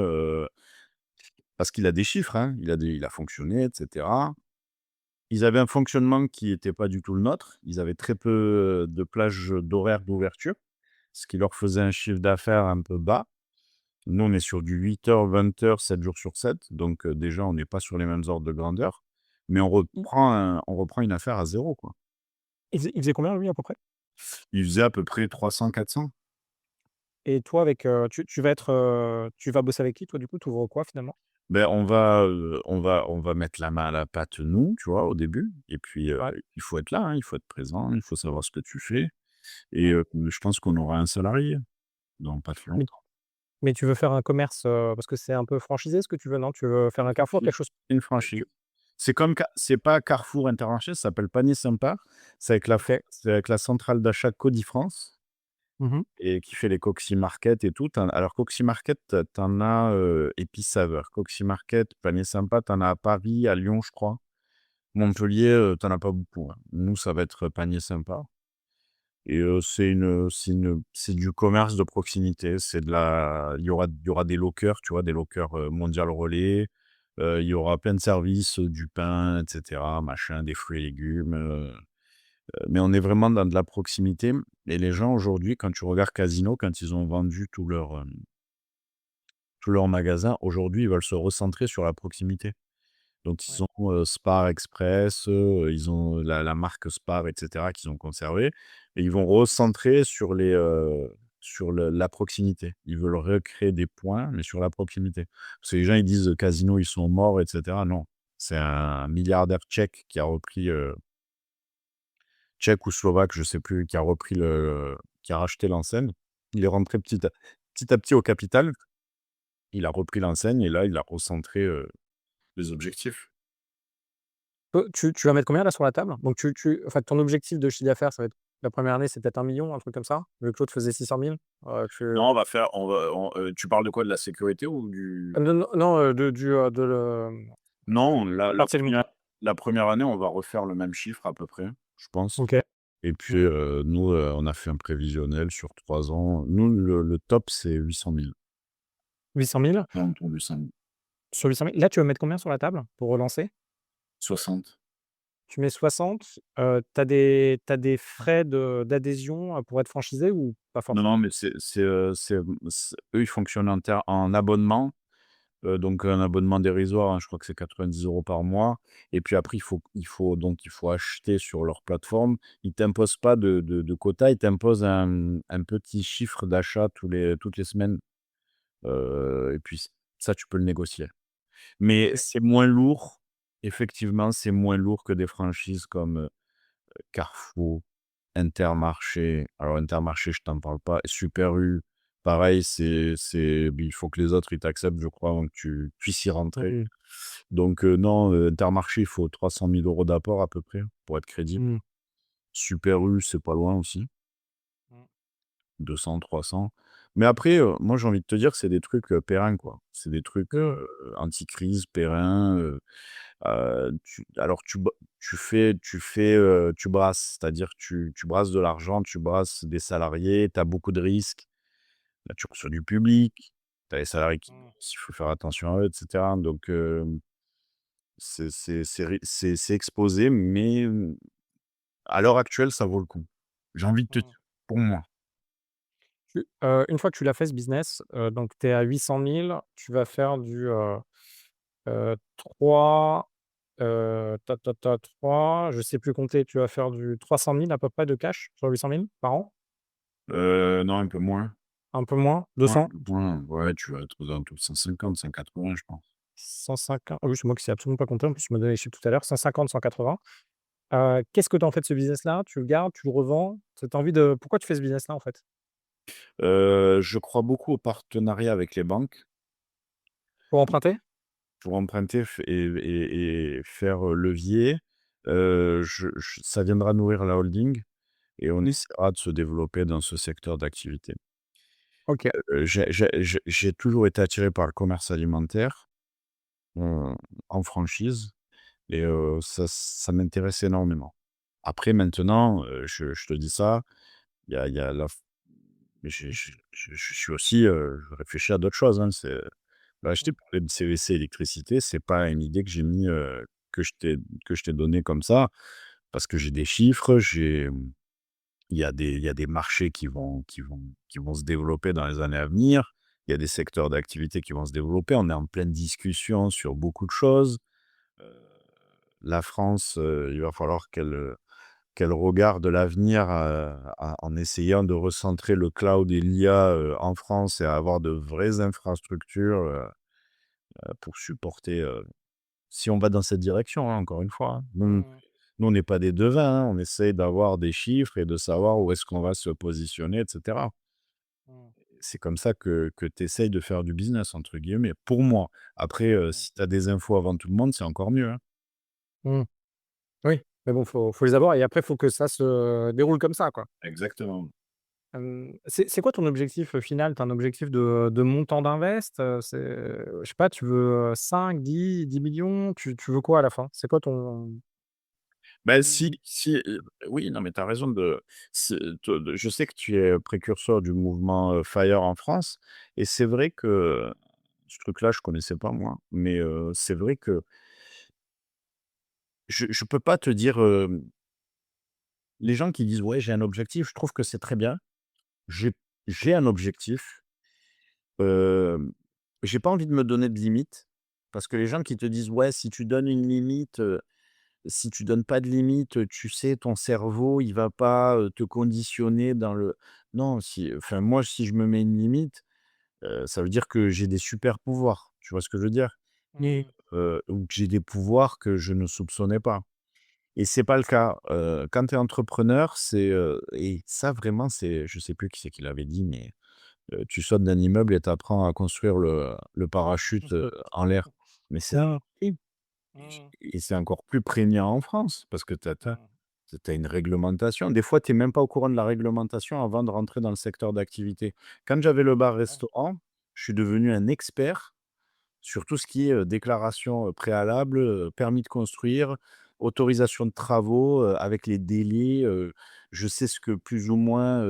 parce qu'il a des chiffres, hein, il a fonctionné et cetera. Ils avaient un fonctionnement qui était pas du tout le nôtre. Ils avaient très peu, de plages d'horaires d'ouverture, ce qui leur faisait un chiffre d'affaires un peu bas. Nous, on est sur du 8 heures, 20 heures, 7 jours sur 7, donc déjà, on n'est pas sur les mêmes ordres de grandeur, mais Mmh. on reprend une affaire à zéro, quoi. Il faisait combien lui à peu près? Ils faisaient à peu près 300-400. Et toi avec, tu vas bosser avec qui toi du coup? Tu ouvres quoi finalement? Ben, on va mettre la main à la pâte nous, tu vois, au début et puis, Ouais. il faut être là, hein, il faut être présent, il faut savoir ce que tu fais et Mmh. je pense qu'on aura un salarié dans pas très Mais longtemps. mais tu veux faire un commerce, parce que c'est un peu franchisé ce que tu veux, non? Tu veux faire un Carrefour, Franchise, quelque chose une franchise. tu C'est pas Carrefour Intermarché, ça s'appelle Panier Sympa. OK. C'est avec la centrale d'achat Cody France Mmh. et qui fait les Coxy Market et tout. Alors Coxy Market, t'en as épices saveurs. Coxy Market, panier sympa, t'en as à Paris, à Lyon, je crois. Montpellier, t'en as pas beaucoup, hein. Nous, ça va être panier sympa et c'est du commerce de proximité. Il y aura des lockers, tu vois? Des lockers, Mondial Relais. Il y aura plein de services, du pain et cetera, machin, des fruits et légumes, mais on est vraiment dans de la proximité et les gens aujourd'hui, quand tu regardes Casino, quand ils ont vendu tous leurs magasins, aujourd'hui, ils veulent se recentrer sur la proximité. Donc ils Ouais. ont, Spar Express, ils ont la marque Spar et cetera qu'ils ont conservé et ils vont recentrer sur la proximité. Ils veulent recréer des points, mais sur la proximité. Parce que les gens, ils disent: «Casino, ils sont morts» et cetera. Non, c'est un milliardaire tchèque qui a repris, tchèque ou slovaque, je sais plus, qui a racheté l'enseigne. Il est rentré petit à petit au capital. Il a repris l'enseigne et là, il a recentré, les objectifs. Toi, tu vas mettre combien là sur la table? Donc enfin ton objectif de chiffre d'affaires, ça va être la première année, c'est peut-être 1 million, un truc comme ça? Vu que l'autre faisait 600 000, tu Non, tu parles de quoi? De la sécurité ou du non, non, non, de le non, à partir du la 1re année, on va refaire le même chiffre à peu près, je pense OK. et puis, Mmh. nous, on a fait un prévisionnel sur 3 ans. Nous, le top, c'est 800 000. 800 000? Alentours de 800 000. Sur 800 000, là, tu vas mettre combien sur la table pour relancer? 60. Tu mets 60, tu des frais d'adhésion, pour être franchisé ou pas Non, non, forcément? mais eux, ils fonctionnent en abonnement. Donc un abonnement dérisoire, hein, je crois que c'est 90 € par mois et puis après il faut acheter sur leur plateforme. Ils t'imposent pas de quota, ils t'imposent un petit chiffre d'achat toutes les semaines, et puis ça, tu peux le négocier. Mais OK. c'est moins lourd, effectivement, c'est moins lourd que des franchises comme, Carrefour, Intermarché. Alors Intermarché, je t'en parle pas. Super U, pareil, il faut que les autres, ils t'acceptent, je crois, avant que tu puisses y rentrer. Mmh. Donc non, Intermarché, il faut 300 000 € d'apport à peu près pour être crédible. Mmh. Super U, c'est pas loin aussi, Mmh. 200, 300. Mais après, moi, j'ai envie de te dire, c'est des trucs, pérennes, quoi. C'est des trucs, Mmh. anti-crise, pérennes, tu brasses, c'est-à-dire tu brasses de l'argent, tu brasses des salariés, tu as beaucoup de risques. Là, tu reçois du public, tu as les salariés qui Mmh. bossent, il faut faire attention à eux et cetera. Donc c'est exposé, mais à l'heure actuelle, ça vaut le coup. J'ai envie de te Mmh. dire, pour moi. Une fois que tu l'as fait ce business, donc tu es à 800 000, tu vas faire du, 3, 3, je sais plus compter, tu vas faire du 300 000 à peu près de cash sur 800 000 par an? Non, un peu moins. Un peu moins? Moins, 200? moins, ouais, tu vas être aux alentours de 150, 180, je pense. 150? Ah oui, c'est moi qui sais absolument pas compter, en plus tu m'as donné les chiffres tout à l'heure, 150, 180. Qu'est-ce que tu en fais de ce business-là? Tu le gardes, tu le revends? Tu as envie de pourquoi tu fais ce business-là, en fait? Je crois beaucoup au partenariat avec les banques Pour emprunter? pour emprunter f et faire, levier. Ça viendra nourrir la holding et on Mmh. essaiera de se développer dans ce secteur d'activité. OK. J'ai toujours été attiré par le commerce alimentaire, heu, en franchise et ça m'intéresse énormément. Après maintenant, je te dis ça, il y a la f mais je suis aussi, je réfléchis à d'autres choses, hein. Bah, je t'ai Mmh. parlé de CVC électricité, c'est pas une idée que j'ai mis, que je t'ai donnée comme ça, parce que j'ai des chiffres, il y a des marchés qui vont se développer dans les années à venir. Il y a des secteurs d'activité qui vont se développer. On est en pleine discussion sur beaucoup de choses. Heu, la France, il va falloir qu'elle regarde l'avenir, en essayant de recentrer le cloud et l'IA, en France et à avoir de vraies infrastructures, pour supporter, si on va dans cette direction, hein, encore une fois, hein. Mmh. Nous, on n'est pas des devins, hein, on essaye d'avoir des chiffres et de savoir où est-ce qu'on va se positionner et cetera. Mmh. C'est comme ça que tu essayes de faire du «business» entre guillemets, pour moi. Après, Mmh. si tu as des infos avant tout le monde, c'est encore mieux, hein. Mmh. Oui, mais bon, faut les avoir et après, faut que ça se déroule comme ça, quoi. Exactement. C'est quoi ton objectif, final? Tu as un objectif de montant d'invest? C'est, je sais pas, tu veux, 5, 10 millions? Tu veux quoi à la fin? C'est quoi ton Ben si, oui, non, mais tu as raison je sais que tu es précurseur du mouvement, FIRE en France et c'est vrai que ce truc-là, je connaissais pas moi, mais c'est vrai que je peux pas te dire, les gens qui disent: «Ouais, j'ai un objectif», je trouve que c'est très bien. J'ai j'ai un objectif, hem, j'ai pas envie de me donner de limite parce que les gens qui te disent: «Ouais, si tu donnes une limite, si tu donnes pas de limite, tu sais, ton cerveau, il va pas, te conditionner dans le» non, si enfin, moi, si je me mets une limite, ça veut dire que j'ai des super pouvoirs. Tu vois ce que je veux dire? Mmh. Ou que j'ai des pouvoirs que je ne soupçonnais pas et c'est pas le cas. Quand tu es entrepreneur, et ça vraiment, c'est je sais plus qui c'est qui l'avait dit, mais tu sautes d'un immeuble et tu apprends à construire le parachute, en l'air. Mais c'est horrible Mmh. et c'est encore plus prégnant en France parce que tu as Mmh. une réglementation. Des fois, tu es même pas au courant de la réglementation avant de rentrer dans le secteur d'activité. Quand j'avais le Ouais. bar-restaurant, je suis devenu un expert sur tout ce qui est, déclaration, préalable, permis de construire, autorisation de travaux, avec les délais, je sais ce que plus ou moins,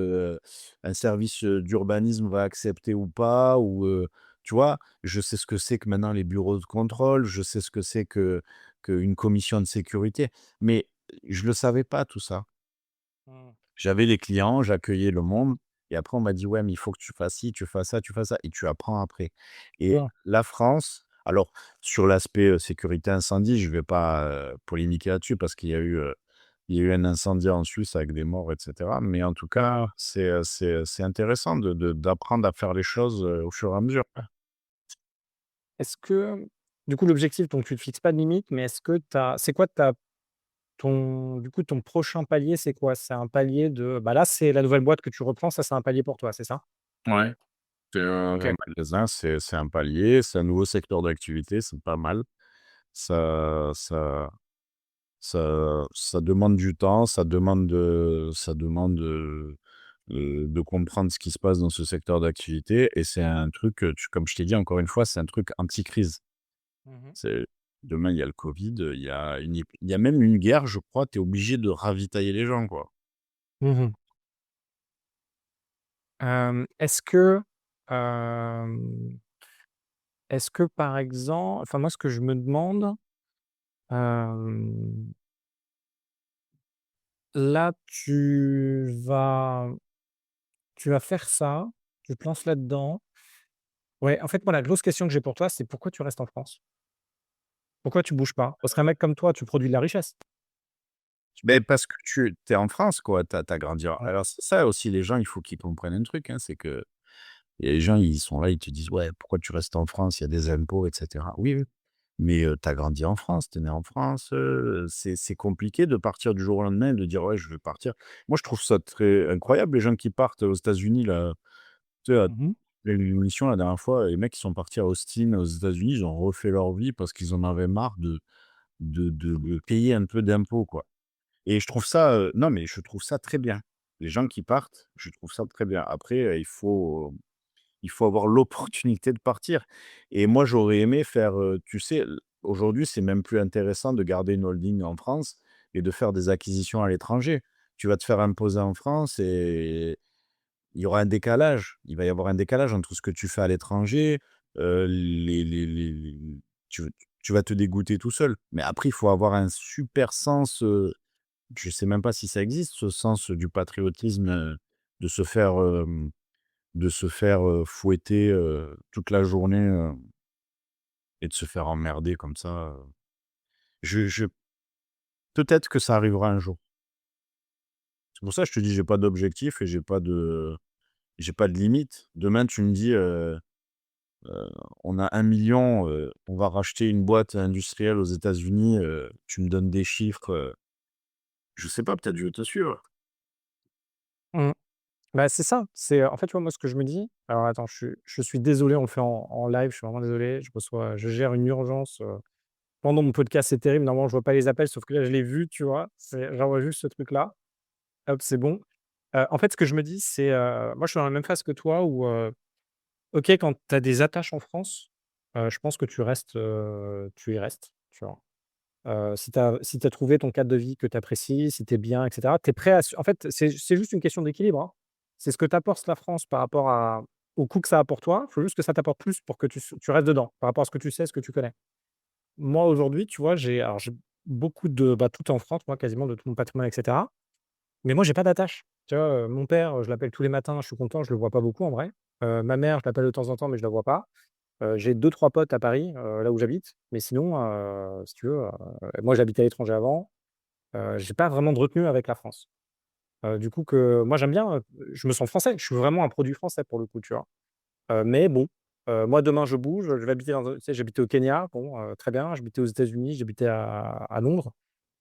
un service, d'urbanisme va accepter ou pas ou, tu vois? Je sais ce que c'est que maintenant les bureaux de contrôle, je sais ce que c'est qu'une commission de sécurité, mais je le savais pas tout ça. Mmh. J'avais les clients, j'accueillais le monde et après on m'a dit: «Ouais, mais il faut que tu fasses ci, tu fasses ça, tu fasses ça» et tu apprends après et Bien. la France alors sur l'aspect, sécurité incendie, je vais pas, polémiquer là-dessus parce qu'il y a eu un incendie en Suisse avec des morts et cetera, mais en tout cas, c'est intéressant d'apprendre à faire les choses, au fur et à mesure. Est-ce que, du coup, l'objectif, donc tu te fixes pas de limite, mais est-ce que tu as c'est quoi ta ton du coup, ton prochain palier, c'est quoi? C'est un palier de bah, là, c'est la nouvelle boîte que tu reprends, ça, c'est un palier pour toi, c'est ça? Ouais. C'est un OK. magasin, c'est un palier, c'est un nouveau secteur d'activité, c'est pas mal. Ça ça demande du temps, ça demande, de comprendre ce qui se passe dans ce secteur d'activité et c'est un truc, comme je t'ai dit encore une fois, c'est un truc anti-crise. Mmh. C'est demain, il y a le covid, il y a même une guerre, je crois, tu es obligé de ravitailler les gens, quoi. Mmh. Est-ce que, hem, est-ce que, par exemple enfin, moi, ce que je me demande, hem, là, tu vas faire ça, tu te lances là-dedans. Ouais, en fait, moi, la grosse question que j'ai pour toi, c'est pourquoi tu restes en France? Pourquoi tu bouges pas? Parce qu'un mec comme toi, tu produis de la richesse. Beh, parce que tu es en France, quoi, tu as grandi Ouais. alors c'est ça aussi les gens, il faut qu'ils comprennent un truc, hein, c'est que et les gens, ils sont là, ils te disent: «Ouais, pourquoi tu restes en France? Il y a des impôts et cetera». Oui, oui, mais tu as grandi en France, tu es né en France, c'est compliqué de partir du jour au lendemain et de dire: «Ouais, je veux partir». Moi, je trouve ça très incroyable, les gens qui partent aux États-Unis, là. Tu sais, à Mmh. l'émission, la dernière fois, les mecs, qui sont partis à Austin, aux États-Unis, ils ont refait leur vie parce qu'ils en avaient marre de payer un peu d'impôts, quoi et je trouve ça, non, mais je trouve ça très bien. Les gens qui partent, je trouve ça très bien. Après, il faut avoir l'opportunité de partir et moi, j'aurais aimé faire, tu sais, aujourd'hui, c'est même plus intéressant de garder une holding en France et de faire des acquisitions à l'étranger. Tu vas te faire imposer en France et il y aura un décalage. Il va y avoir un décalage entre ce que tu fais à l'étranger, les tu tu vas te dégoûter tout seul. Mais après, il faut avoir un super sens, je sais même pas si ça existe, ce sens du patriotisme, de se faire, fouetter, toute la journée, et de se faire emmerder comme ça, je peut-être que ça arrivera un jour. C'est pour ça que je te dis, j'ai pas d'objectif et j'ai pas de limite. Demain, tu me dis, heu, on a 1 million, on va racheter une boîte industrielle aux États-Unis, tu me donnes des chiffres, je sais pas, peut-être je vais te suivre. Mmh. Bah, c'est ça, c'est, en fait, tu vois, moi, ce que je me dis alors attends, je suis désolé, on le fait en live, je suis vraiment désolé. Je gère une urgence, pendant mon podcast, c'est terrible. Normalement, je vois pas les appels, sauf que là, je l'ai vu, tu vois? J'envoie juste ce truc-là. Hop, c'est bon. En fait, ce que je me dis, c'est, moi, je suis dans la même phase que toi où, OK, quand tu as des attaches en France, je pense que tu y restes, tu vois? Si tu as trouvé ton cadre de vie que tu apprécies, si tu es bien et cetera, tu es prêt à su en fait, c'est juste une question d'équilibre, hein. C'est ce que t'apporte la France par rapport au coût que ça a pour toi. Il faut juste que ça t'apporte plus pour que tu restes dedans, par rapport à ce que tu sais, ce que tu connais. Moi, aujourd'hui, tu vois, j'ai beaucoup de bah, tout est en France, moi, quasiment de tout mon patrimoine et cetera. Mais moi, j'ai pas d'attache. Tu vois, mon père, je l'appelle tous les matins, je suis content, je le vois pas beaucoup en vrai. Ma mère, je l'appelle de temps en temps, mais je la vois pas. J'ai deux trois potes à Paris, là où j'habite, mais sinon, si tu veux, moi j'habitais à l'étranger avant, j'ai pas vraiment de retenue avec la France. Du coup que moi j'aime bien, je me sens français, je suis vraiment un produit français pour le coup, tu vois? Mais bon, moi demain je bouge, je vais habiter dans un tu sais, j'habitais au Kenya, bon, très bien, j'habitais aux États-Unis, j'habitais à Londres,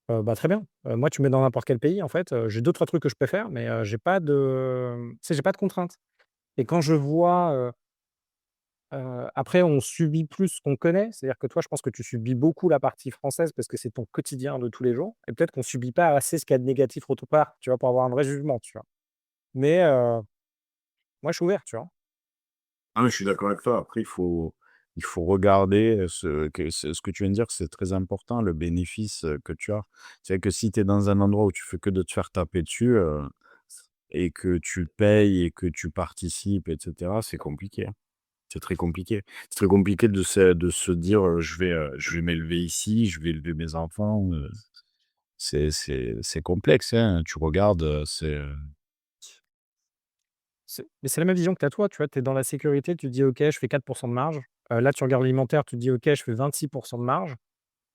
bah, très bien. Moi tu me mets dans n'importe quel pays en fait, j'ai 2-3 trucs que je peux faire, mais j'ai pas de tu sais, j'ai pas de contraintes et quand je vois, après on subit plus ce qu'on connaît. C'est-à-dire que toi, je pense que tu subis beaucoup la partie française parce que c'est ton quotidien de tous les jours et peut-être qu'on subit pas assez ce qu'il y a de négatif autre part, tu vois? Pour avoir un vrai jugement, tu vois? Mais moi, je suis ouvert, tu vois? Ah mais je suis d'accord avec toi. Après, il faut regarder, ce que tu viens de dire, c'est très important, le bénéfice, que tu as. C'est vrai que si tu es dans un endroit où tu fais que de te faire taper dessus, et que tu payes et que tu participes et cetera, c'est compliqué, hein. C'est très compliqué. C'est très compliqué de se dire, «Je vais m'élever ici, je vais élever mes enfants», c'est complexe, hein. Tu regardes, Mais c'est la même vision que tu as toi, tu vois? Tu es dans la sécurité, tu te dis: «OK, je fais 4 de marge». Là, tu regardes l'alimentaire, tu te dis: «OK, je fais 26 de marge».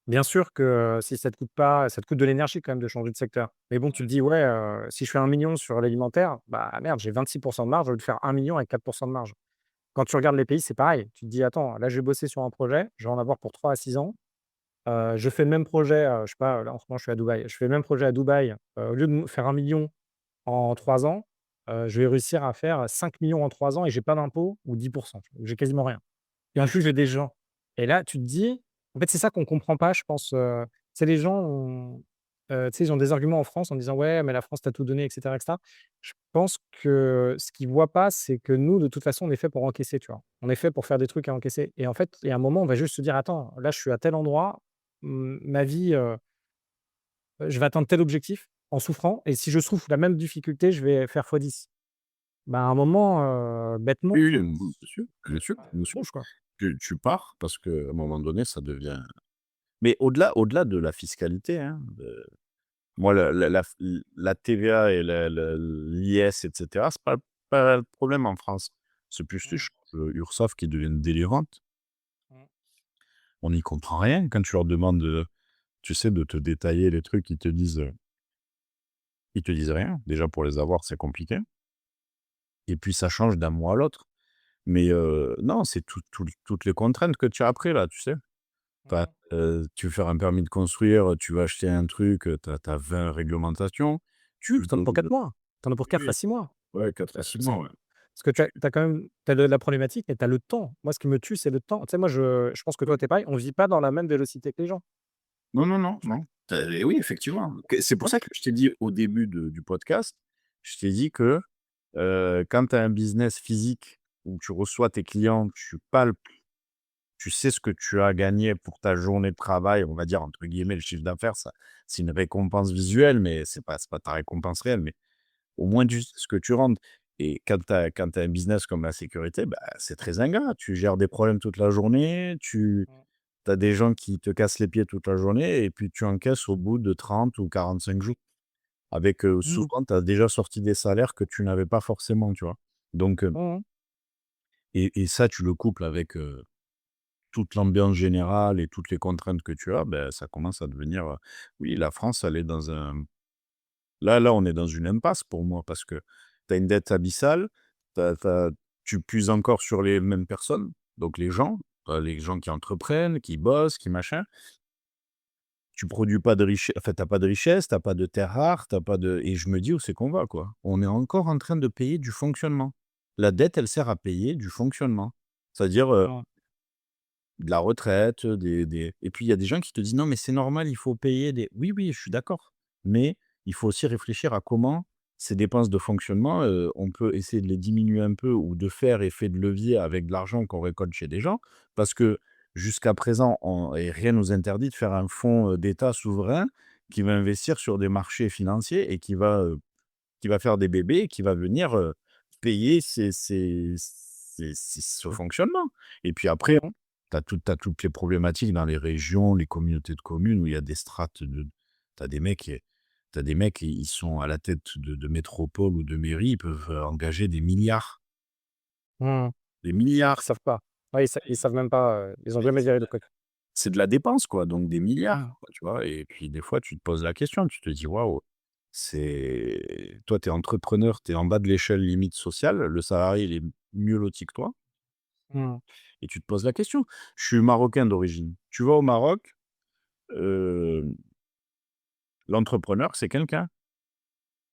Bien sûr que, si ça te coûte de l'énergie quand même de changer de secteur. Mais bon, tu te dis: «Ouais, si je fais 1 million sur l'alimentaire, bah, merde, j'ai 26 de marge au lieu de faire 1 million avec 4 de marge». Quand tu regardes les pays, c'est pareil. Tu te dis: «Attends, là, je vais bosser sur un projet, je vais en avoir pour 3 à 6 ans». Je fais le même projet, je sais pas, là, en ce moment, je suis à Dubaï. Je fais le même projet à Dubaï, au lieu de me faire 1 million en 3 ans, je vais réussir à faire 5 millions en 3 ans et j'ai pas d'impôts ou 10 j'ai quasiment rien et en plus, j'ai des gens et là, tu te dis en fait, c'est ça qu'on comprend pas, je pense, c'est les gens ont, tu sais, ils ont des arguments en France en disant: «Ouais, mais la France t'a tout donné» et cetera et cetera. Je pense que ce qu'ils voient pas, c'est que nous, de toute façon, on est fait pour encaisser, tu vois? On est fait pour faire des trucs à encaisser et en fait, il y a un moment, on va juste se dire: «Attends, là, je suis à tel endroit, ma vie, je vais atteindre tel objectif en souffrant et si je souffre la même difficulté, je vais faire x10». Bah, à un moment, bêtement, oui, oui, bien sûr, ouais, bien sûr. bouge, quoi. Tu pars parce qu'à un moment donné, ça devient mais au-delà de la fiscalité, hein, moi la TVA et l'IS et cetera, c'est pas le problème en France. C'est plus les Mmh. choses, URSSAF qui deviennent délirantes. Mmh. On n'y comprend rien quand tu leur demandes, tu sais, de te détailler les trucs, ils te disent rien. Déjà pour les avoir, c'est compliqué et puis ça change d'un mois à l'autre. Mais non, c'est toutes les contraintes que tu as après là, tu sais? Enfin, Mmh. tu veux faire un permis de construire, tu vas acheter un truc, tu as 20 réglementations. Tu Tu en as pour 4 mois. Tu en as pour 4 Oui, à 6 mois. ouais, 4 à Bah, 6 c'est mois, ouais. parce que tu as quand même tu as de la problématique, mais tu as le temps. Moi, ce qui me tue, c'est le temps. Tu sais, moi, je pense que toi, tu es pareil, on vit pas dans la même vélocité que les gens. Non, non, non, non. Et oui, effectivement. C'est pour ça que je t'ai dit au début du podcast, je t'ai dit que, quand tu as un business physique où tu reçois tes clients, tu palpes, tu sais ce que tu as gagné pour ta journée de travail, on va dire entre guillemets «le chiffre d'affaires», ça c'est une récompense visuelle, mais c'est pas ta récompense réelle, mais au moins tu sais ce que tu rentres et quand tu as un business comme la sécurité, bah, c'est très ingrat. Tu gères des problèmes toute la journée, tu Mmh. as des gens qui te cassent les pieds toute la journée et puis tu encaisses au bout de 30 ou 45 jours avec, Mmh. souvent tu as déjà sorti des salaires que tu n'avais pas forcément, tu vois? Donc, Mmh. et ça tu le couples avec, toute l'ambiance générale et toutes les contraintes que tu as, ben ça commence à devenir, oui, la France, elle est dans un là, on est dans une impasse pour moi parce que tu as une dette abyssale, tu tu puises encore sur les mêmes personnes, donc les gens qui entreprennent, qui bossent, qui machin. Tu produis pas de richesse, enfin, tu pas de richesse, tu pas de terres rares, tu pas de et je me dis: «Où c'est qu'on va, quoi?» On est encore en train de payer du fonctionnement. La dette, elle sert à payer du fonctionnement. C'est-à-dire, Mmh. de la retraite, des et puis il y a des gens qui te disent: «Non, mais c'est normal, il faut payer des» oui, oui, je suis d'accord, mais il faut aussi réfléchir à comment ces dépenses de fonctionnement, on peut essayer de les diminuer un peu ou de faire effet de levier avec de l'argent qu'on récolte chez des gens. Parce que jusqu'à présent, rien nous interdit de faire un fonds, d'État souverain qui va investir sur des marchés financiers et qui va faire des bébés et qui va venir, payer ce fonctionnement. Et puis après, Mmh. tu as toutes les problématiques dans les régions, les communautés de communes où il y a des strates de tu as des mecs et tu des mecs, ils sont à la tête de métropole ou de mairie, ils peuvent, engager des milliards. Mmh. Des Ils milliards! savent pas. Ouais, ils savent même pas, ils ont jamais géré de côté. C'est de la dépense, quoi, donc des Mmh. milliards, quoi, tu vois? Et puis des fois, tu te poses la question, tu te dis: «Waouh, toi, tu es entrepreneur, tu es en bas de l'échelle limite sociale, le salarié, il est mieux loti que toi» Mmh. et tu te poses la question. Je suis marocain d'origine. Tu vas au Maroc, heu, l'entrepreneur, c'est quelqu'un.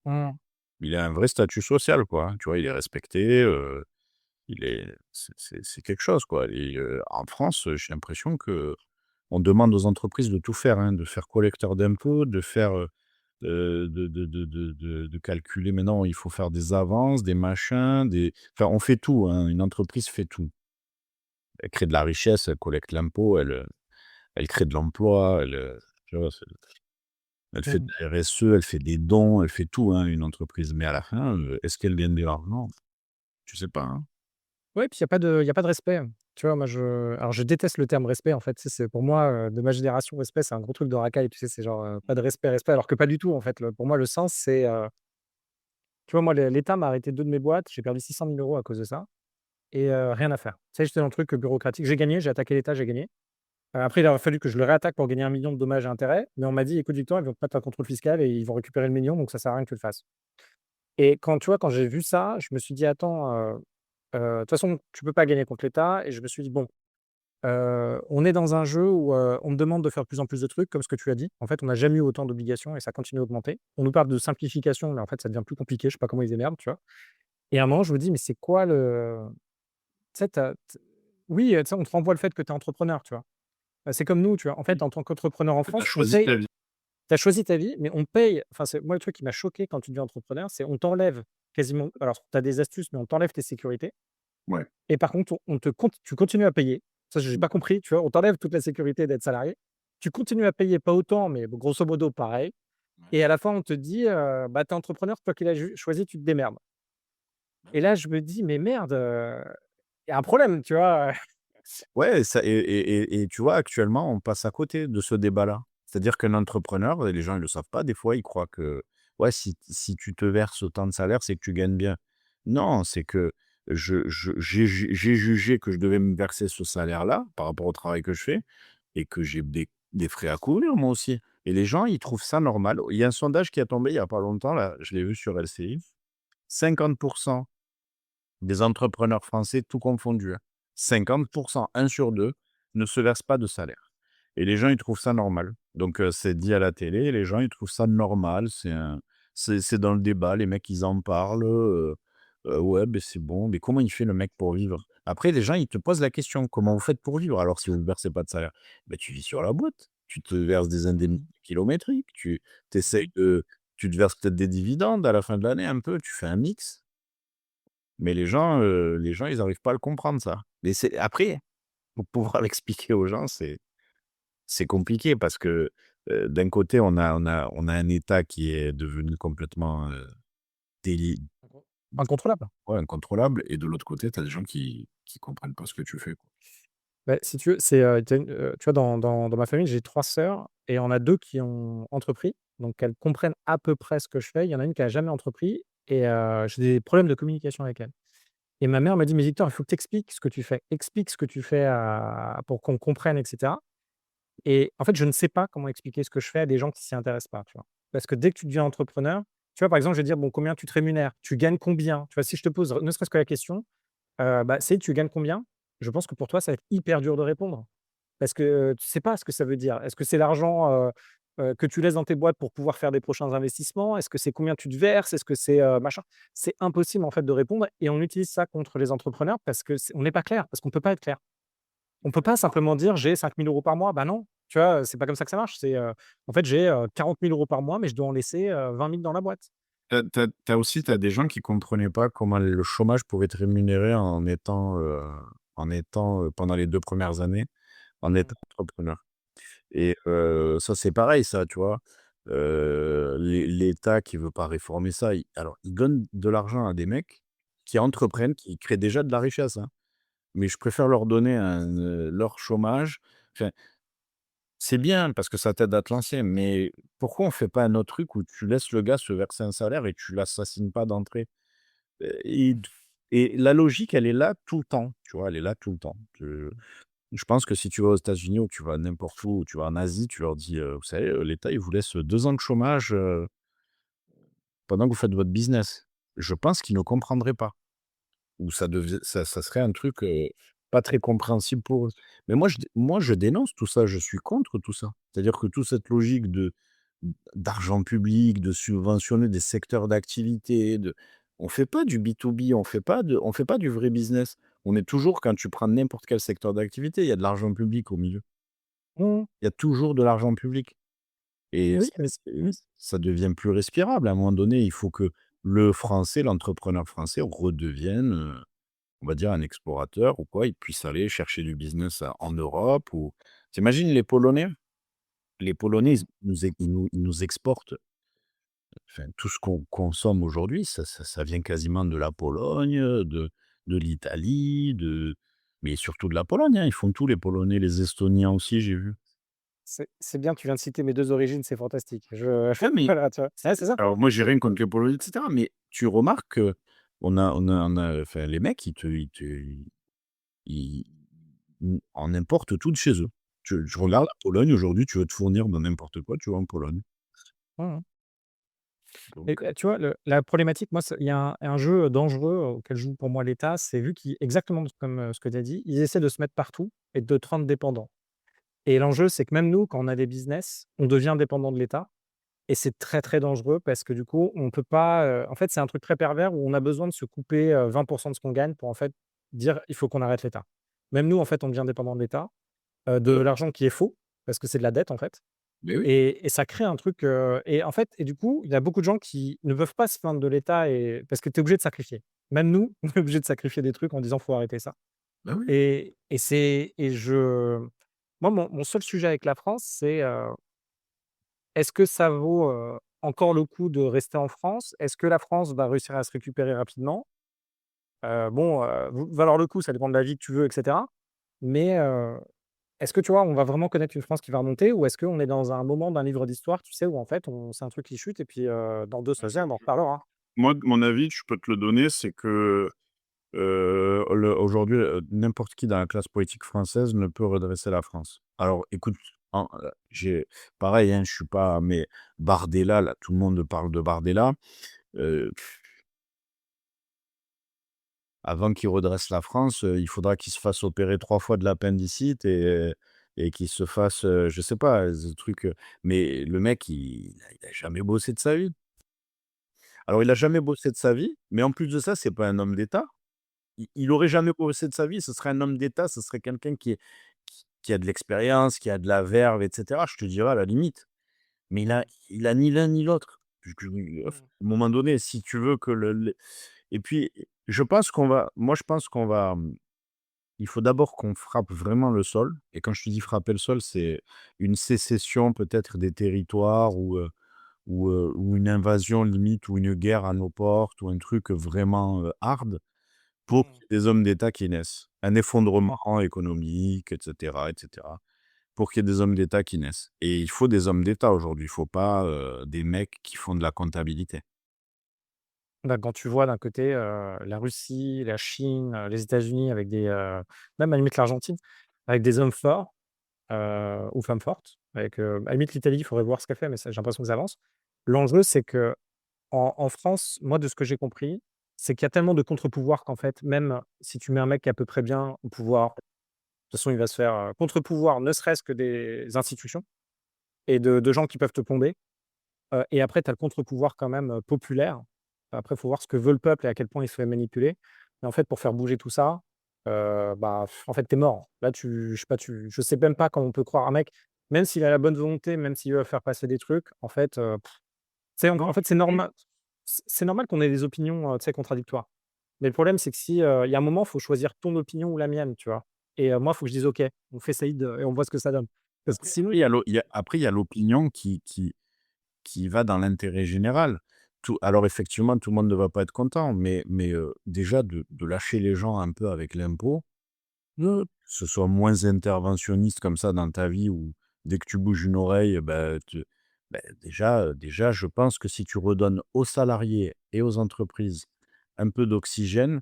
Mmh. Il a un vrai statut social, quoi, hein, tu vois? Il est respecté, il est c'est quelque chose, quoi et en France, j'ai l'impression que on demande aux entreprises de tout faire, hein, de faire collecteur d'impôts, de faire, de calculer maintenant, il faut faire des avances, des machins, enfin, on fait tout, hein, une entreprise fait tout. Elle crée de la richesse, elle collecte l'impôt, elle crée de l'emploi, tu vois? Elle fait de Mmh. la RSE, elle fait des dons, elle fait tout, hein, une entreprise. Mais à la fin, est-ce qu'elle gagne de l'argent? Je sais pas, hein. Ouais, puis il y a pas de respect. Tu vois, moi, je déteste le terme respect, en fait. Tu sais, c'est pour moi, de ma génération, respect, c'est un gros truc de racaille. Tu sais, c'est genre, pas de respect, respect, alors que pas du tout, en fait. Pour moi, le sens, c'est, tu vois, moi, l'État m'a arrêté 2 de mes boîtes. J'ai perdu 600 000 € à cause de ça et rien à faire. Tu sais, j'étais dans le truc, bureaucratique. J'ai gagné, j'ai attaqué l'État, j'ai gagné. Après, il a fallu que je le réattaque pour gagner 1 million de dommages et intérêts, mais on m'a dit: «Écoute, Victor, ils vont te mettre un contrôle fiscal et ils vont récupérer le million, donc ça sert à rien que tu le fasses». Et quand, tu vois, quand j'ai vu ça, je me suis dit: «Attends, de toute façon, tu peux pas gagner contre l'État» et je me suis dit: «Bon, on est dans un jeu où, on me demande de faire de plus en plus de trucs», comme ce que tu as dit. En fait, on n'a jamais eu autant d'obligations et ça continue à augmenter. On nous parle de simplification, mais en fait, ça devient plus compliqué. Je sais pas comment ils émergent, tu vois? Et à un moment, je me dis: «Mais c'est quoi le» tu sais, tu t oui, tu sais, on te renvoie le fait que tu es entrepreneur, tu vois? C'est comme nous, tu vois? En fait, Oui, en tant qu'entrepreneur en que tu as France, on choisi paye ta vie. tu as choisi ta vie, mais on paye enfin, c'est moi, le truc qui m'a choqué quand tu deviens entrepreneur, c'est on t'enlève quasiment alors tu as des astuces, mais on t'enlève tes sécurités Ouais. et par contre, on te cont tu continues à payer. Ça, j'ai pas compris, tu vois? On t'enlève toute la sécurité d'être salarié. Tu continues à payer, pas autant, mais bon, grosso modo pareil Ouais. et à la fin, on te dit, «Bah, tu es entrepreneur, toi qui l'as choisi, tu te démerdes» et là, je me dis: «Mais merde, il y a un problème», tu vois? Ouais, ça et tu vois, actuellement, on passe à côté de ce débat-là. C'est-à-dire qu'un entrepreneur, et les gens, ils le savent pas, des fois, ils croient que, ouais, si tu te verses autant de salaire, c'est que tu gagnes bien. Non, c'est que j'ai jugé que je devais me verser ce salaire-là, par rapport au travail que je fais et que j'ai des frais à couvrir, moi aussi. Et les gens, ils trouvent ça normal. Il y a un sondage qui a tombé il y a pas longtemps, là, je l'ai vu sur LCI. 50 des entrepreneurs français, tout confondu, hein. 50, 1 sur 2 ne se verse pas de salaire et les gens, ils trouvent ça normal. Donc c'est dit à la télé, les gens, ils trouvent ça normal, c'est dans le débat, les mecs, ils en parlent, «Ouais, beh, c'est bon». Mais comment il fait le mec pour vivre? Après, les gens, ils te posent la question: «Comment vous faites pour vivre alors si vous ne versez pas de salaire?» «Beh, tu vis sur la boîte, tu te verses des indemnités kilométriques, tu essayes de tu te verses peut-être des dividendes à la fin de l'année un peu, tu fais un mix». Mais les gens, ils arrivent pas à le comprendre ça. Mais c'est après, pour pouvoir l'expliquer aux gens, c'est compliqué parce que, d'un côté, on a un État qui est devenu complètement, déli Incontrôlable. ouais, incontrôlable et de l'autre côté, tu as des gens qui comprennent pas ce que tu fais, quoi. Bah, si tu veux, c'est, tu vois, dans ma famille, j'ai 3 sœurs et on a 2 qui ont entrepris, donc elles comprennent à peu près ce que je fais. Il y en a une qui a jamais entrepris et j'ai des problèmes de communication avec elle et ma mère m'a dit: «Mais Victor, il faut que tu expliques ce que tu fais. Explique ce que tu fais à pour qu'on comprenne et cetera» et en fait, je ne sais pas comment expliquer ce que je fais à des gens qui s'y intéressent pas, tu vois? Parce que dès que tu deviens entrepreneur, tu vois, par exemple, je vais dire: «Bon, combien tu te rémunères? Tu gagnes combien?» Tu vois? Si je te pose ne serait-ce que la question, bah, c'est: «Tu gagnes combien?» Je pense que pour toi, ça va être hyper dur de répondre. Parce que, tu sais pas ce que ça veut dire. Est-ce que c'est l'argent, que tu laisses dans tes boîtes pour pouvoir faire des prochains investissements? Est-ce que c'est combien tu te verses? Est-ce que c'est, machin? C'est impossible en fait de répondre et on utilise ça contre les entrepreneurs parce que on n'est pas clair, parce qu'on peut pas être clair. On peut pas simplement dire: «J'ai 5 000 € par mois». Bah non, tu vois? C'est pas comme ça que ça marche. C'est, en fait, j'ai, 40 000 € par mois, mais je dois en laisser, 20 000 dans la boîte. T'as des gens qui comprenaient pas comment le chômage pouvait être rémunéré pendant les 2 premières années, en Mmh. étant entrepreneur. Et ça, c'est pareil ça, tu vois? L'État qui veut pas réformer ça, il donne de l'argent à des mecs qui entreprennent, qui créent déjà de la richesse, hein. Mais je préfère leur donner leur chômage. Enfin, c'est bien parce que ça t'aide à te lancer, mais pourquoi on fait pas un autre truc où tu laisses le gars se verser un salaire et tu l'assassines pas d'entrée? Et la logique, elle est là tout le temps, tu vois? Elle est là tout le temps. Je pense que si tu vas aux États-Unis ou que tu vas n'importe où, ou tu vas en Asie, tu leur dis: «Vous savez, l'État, il vous laisse 2 ans de chômage, pendant que vous faites votre business». Je pense qu'ils ne comprendraient pas. Ou ça serait un truc, pas très compréhensible pour eux. Mais moi, je dénonce tout ça, je suis contre tout ça. C'est-à-dire que toute cette logique d'argent public, de subventionner des secteurs d'activité, on fait pas du B2B, on fait pas du vrai business. On est toujours quand tu prends n'importe quel secteur d'activité, il y a de l'argent public au milieu. Mmh. Il y a toujours de l'argent public et Oui, mais ça devient plus respirable. À un moment donné, il faut que le français, l'entrepreneur français redevienne, on va dire un explorateur ou quoi, il puisse aller chercher du business en Europe ou tu les Polonais? Les Polonais, ils nous exportent, enfin, tout ce qu'on consomme aujourd'hui, ça vient quasiment de la Pologne, de l'Italie, mais surtout de la Pologne, hein. Ils font tout les Polonais, les Estoniens aussi, j'ai vu. c'est bien, tu viens de citer mes 2 origines, c'est fantastique. Je Ouais, mais voilà, tu vois? C'est ça. alors moi, j'ai rien contre les Polonais et cetera, mais tu remarques qu'on a enfin, les mecs, ils on importe tout de chez eux. Je regarde la Pologne aujourd'hui, tu veux te fournir dans n'importe quoi, tu vas en Pologne. Mmh mh. Et Donc tu vois, la problématique, moi, c'est il y a un jeu dangereux auquel joue pour moi l'État, c'est vu qu'il exactement comme, ce que tu as dit, ils essaient de se mettre partout et de te rendre dépendant. Et l'enjeu, c'est que même nous, quand on a des business, on devient dépendant de l'État et c'est très, très dangereux parce que du coup, on peut pas, en fait, c'est un truc très pervers où on a besoin de se couper, 20 de ce qu'on gagne pour, en fait, dire: «Il faut qu'on arrête l'État». Même nous, en fait, on devient dépendant de l'État, de l'argent qui est faux, parce que c'est de la dette, en fait. mais oui, Et ça crée un truc, et en fait et du coup, il y a beaucoup de gens qui ne peuvent pas se plaindre de l'État et parce que tu es obligé de sacrifier. Même nous, on est obligé de sacrifier des trucs en disant: «Faut arrêter ça» bah oui. et c'est et je moi, mon seul sujet avec la France, c'est, est-ce que ça vaut, encore le coup de rester en France? Est-ce que la France va réussir à se récupérer rapidement? Bon, valoir le coup, ça dépend de la vie que tu veux et cetera. Mais, est-ce que tu vois, on va vraiment connaître une France qui va remonter ou est-ce qu'on est dans un moment d'un livre d'histoire, tu sais, où en fait, c'est un truc qui chute et puis, dans 200 ans, on en reparlera? Moi, de mon avis, je peux te le donner, c'est que, aujourd'hui, n'importe qui dans la classe politique française ne peut redresser la France. Alors écoute, j'ai pareil, hein, je suis pas mais Bardella, là, tout le monde parle de Bardella, heu, avant qu'il redresse la France, il faudra qu'il se fasse opérer 3 fois de l'appendicite et qu'il se fasse, je sais pas, ce truc, mais le mec, il a jamais bossé de sa vie. Alors il a jamais bossé de sa vie, mais en plus de ça, c'est pas un homme d'État. Il aurait jamais bossé de sa vie, ce serait un homme d'État, ce serait quelqu'un qui a de l'expérience, qui a de la verve et cetera, je te dirais à la limite. Mais il a ni l'un ni l'autre. À un Mmh. moment donné, si tu veux que le et puis je pense qu'on va, il faut d'abord qu'on frappe vraiment le sol et quand je te dis frapper le sol, c'est une sécession peut-être des territoires ou une invasion limite ou une guerre à nos portes ou un truc vraiment, hard. Pour Mmh. qu'il y ait des hommes d'État qui naissent. Un effondrement Mmh. économique et cetera, pour qu'il y ait des hommes d'État qui naissent et il faut des hommes d'État aujourd'hui, il faut pas, des mecs qui font de la comptabilité. Bah, quand tu vois d'un côté, la Russie, la Chine, les États-Unis avec des, même à la limite l'Argentine, avec des hommes forts, ou femmes fortes, avec, à la limite l'Italie, il faudrait voir ce qu'elle fait, mais ça j'ai l'impression que ça avance. L'enjeu, c'est que en France, moi, de ce que j'ai compris, c'est qu'il y a tellement de contre-pouvoirs qu'en fait, même si tu mets un mec qui est à peu près bien au pouvoir, de toute façon, il va se faire, contre-pouvoir, ne serait-ce que des institutions et de gens qui peuvent te plomber, et après tu as le contre-pouvoir quand même, populaire. Après, il faut voir ce que veut le peuple et à quel point il se fait manipuler. Mais en fait, pour faire bouger tout ça, bah, en fait, tu es mort. Là, je sais même pas comment on peut croire un mec, même s'il a la bonne volonté, même s'il veut faire passer des trucs, en fait, tu sais, en Non, fait, c'est normal. c'est normal qu'on ait des opinions, tu sais, contradictoires. Mais le problème, c'est que si, il y a un moment, il faut choisir ton opinion ou la mienne, tu vois? Et moi, il faut que je dise: «OK, on fait Saïd, et on voit ce que ça donne». Parce que Après sinon après il y a après il y a l'opinion qui va dans l'intérêt général. Alors effectivement, tout le monde ne va pas être content, mais déjà de lâcher les gens un peu avec l'impôt, que ce soit moins interventionniste comme ça dans ta vie où dès que tu bouges une oreille, déjà, je pense que si tu redonnes aux salariés et aux entreprises un peu d'oxygène,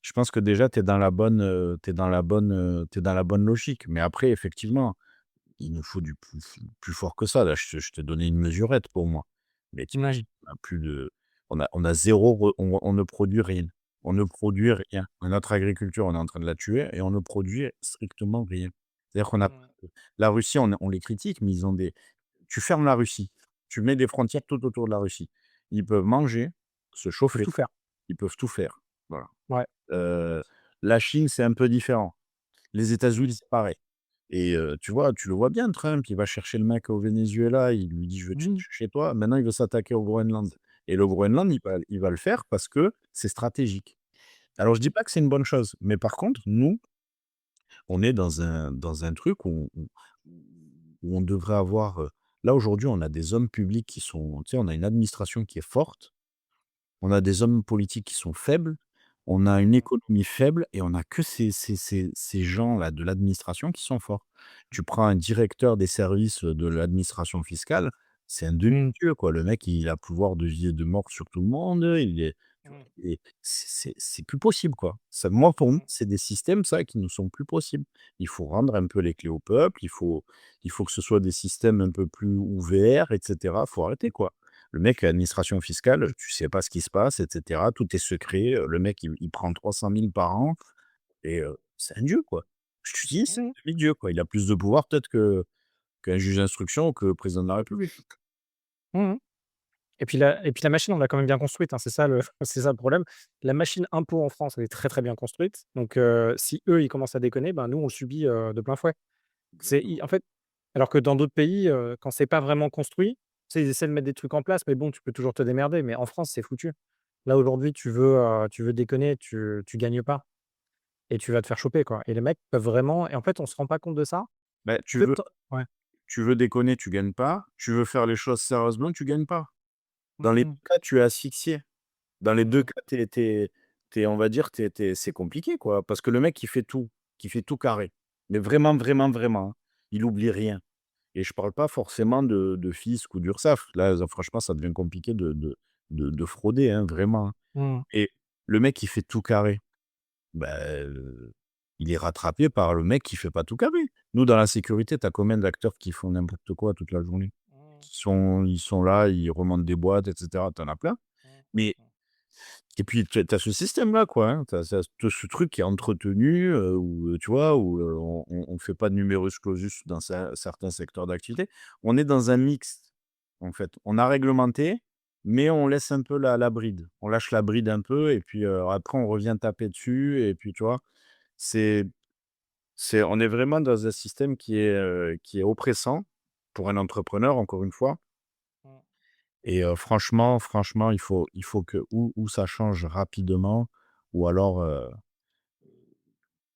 je pense que déjà tu es dans la bonne, tu dans la bonne logique. Mais après effectivement, il nous faut du plus fort que ça. Là, je t'ai donné une mesurette pour moi. Mais tu mmh, on a plus de on a 0 on ne produit rien. On ne produit rien. Notre agriculture, on est en train de la tuer et on ne produit strictement rien. C'est-à-dire qu'on a mmh, la Russie, on les critique, mais ils ont des tu fermes la Russie, tu mets des frontières tout autour de la Russie. Ils peuvent manger, se faut chauffer, tout faire. ils peuvent tout faire. Voilà. Ouais. Heu, la Chine, c'est un peu différent. Les États-Unis, Mmh, c'est pareil. Et tu vois, tu le vois bien Trump, il va chercher le mec au Venezuela, il lui dit: «Je veux te mmh, chez toi». Maintenant, il veut s'attaquer au Groenland et le Groenland, il va le faire parce que c'est stratégique. Alors je dis pas que c'est une bonne chose, mais par contre, nous, on est dans un truc où on devrait avoir, là, aujourd'hui, on a des hommes publics qui sont tu sais, on a une administration qui est forte, on a des hommes politiques qui sont faibles, on a une mmh, économie faible et on a que ces gens-là de l'administration qui sont forts. Tu prends un directeur des services, de l'administration fiscale, c'est un mmh, demi-dieu, quoi. Le mec, il a pouvoir de vie et de mort sur tout le monde, il est tu vois? mmh, Et c'est plus possible, quoi. Ça moi, pour moi, mmh, c'est des systèmes, ça, qui ne sont plus possibles. Il faut rendre un peu les clés au peuple, il faut que ce soit des systèmes un peu plus ouverts et cetera. Faut arrêter, quoi. Le mec, l'administration fiscale, tu sais pas ce qui se passe et cetera. Tout est secret, le mec, il prend 300 000 par an et c'est un dieu, quoi. Je te dis, c'est mmh, un demi-dieu, quoi. Il a plus de pouvoir peut-être qu'un juge d'instruction ou que le président de la République. mmh. Et puis la machine, on l'a quand même bien construite, hein, c'est ça le c'est ça le problème. La machine impôt en France, elle est très, très bien construite. Donc si eux, ils commencent à déconner, ben, nous, on le subit, de plein fouet. C'est i Exactement. en fait, alors que dans d'autres pays, quand c'est pas vraiment construit, tu sais, ils essaient de mettre des trucs en place, mais bon, tu peux toujours te démerder. Mais en France, c'est foutu. Là, aujourd'hui, tu veux déconner, tu gagnes pas et tu vas te faire choper, quoi. Et les mecs peuvent vraiment et en fait, on se rend pas compte de ça. Bah, Peut ouais. tu veux déconner, tu gagnes pas. Tu veux faire les choses sérieusement, tu gagnes pas. Dans les Mmh, 2 cas, tu es asphyxié. Dans les 2 mmh, cas, tu es on va dire, c'est compliqué, quoi. Parce que le mec, qui fait tout carré. Mais vraiment, vraiment, vraiment, hein. Il oublie rien. Et je parle pas forcément de fisc ou d'URSSAF. Là, franchement, ça devient compliqué de frauder, hein, vraiment, hein. mmh. Et le mec qui fait tout carré, bah, il est rattrapé par le mec qui fait pas tout carré. Nous, dans la sécurité, tu as combien d'acteurs qui font n'importe quoi toute la journée? Mmh, Ils sont là, ils remontent des boîtes et cetera, tu en as plein. mmh, Mais mmh, et puis tu as ce système-là, quoi, hein. Tu as ce truc qui est entretenu, où, tu vois, où, on fait pas de numerus clausus dans certains secteurs d'activité. On est dans un mixte, en fait. On a réglementé, mais on laisse un peu la bride. On lâche la bride un peu et puis, après on revient taper dessus et puis, tu vois? C'est on est vraiment dans un système qui est oppressant pour un entrepreneur, encore une fois. mmh. Et franchement, il faut que ou ça change rapidement ou alors,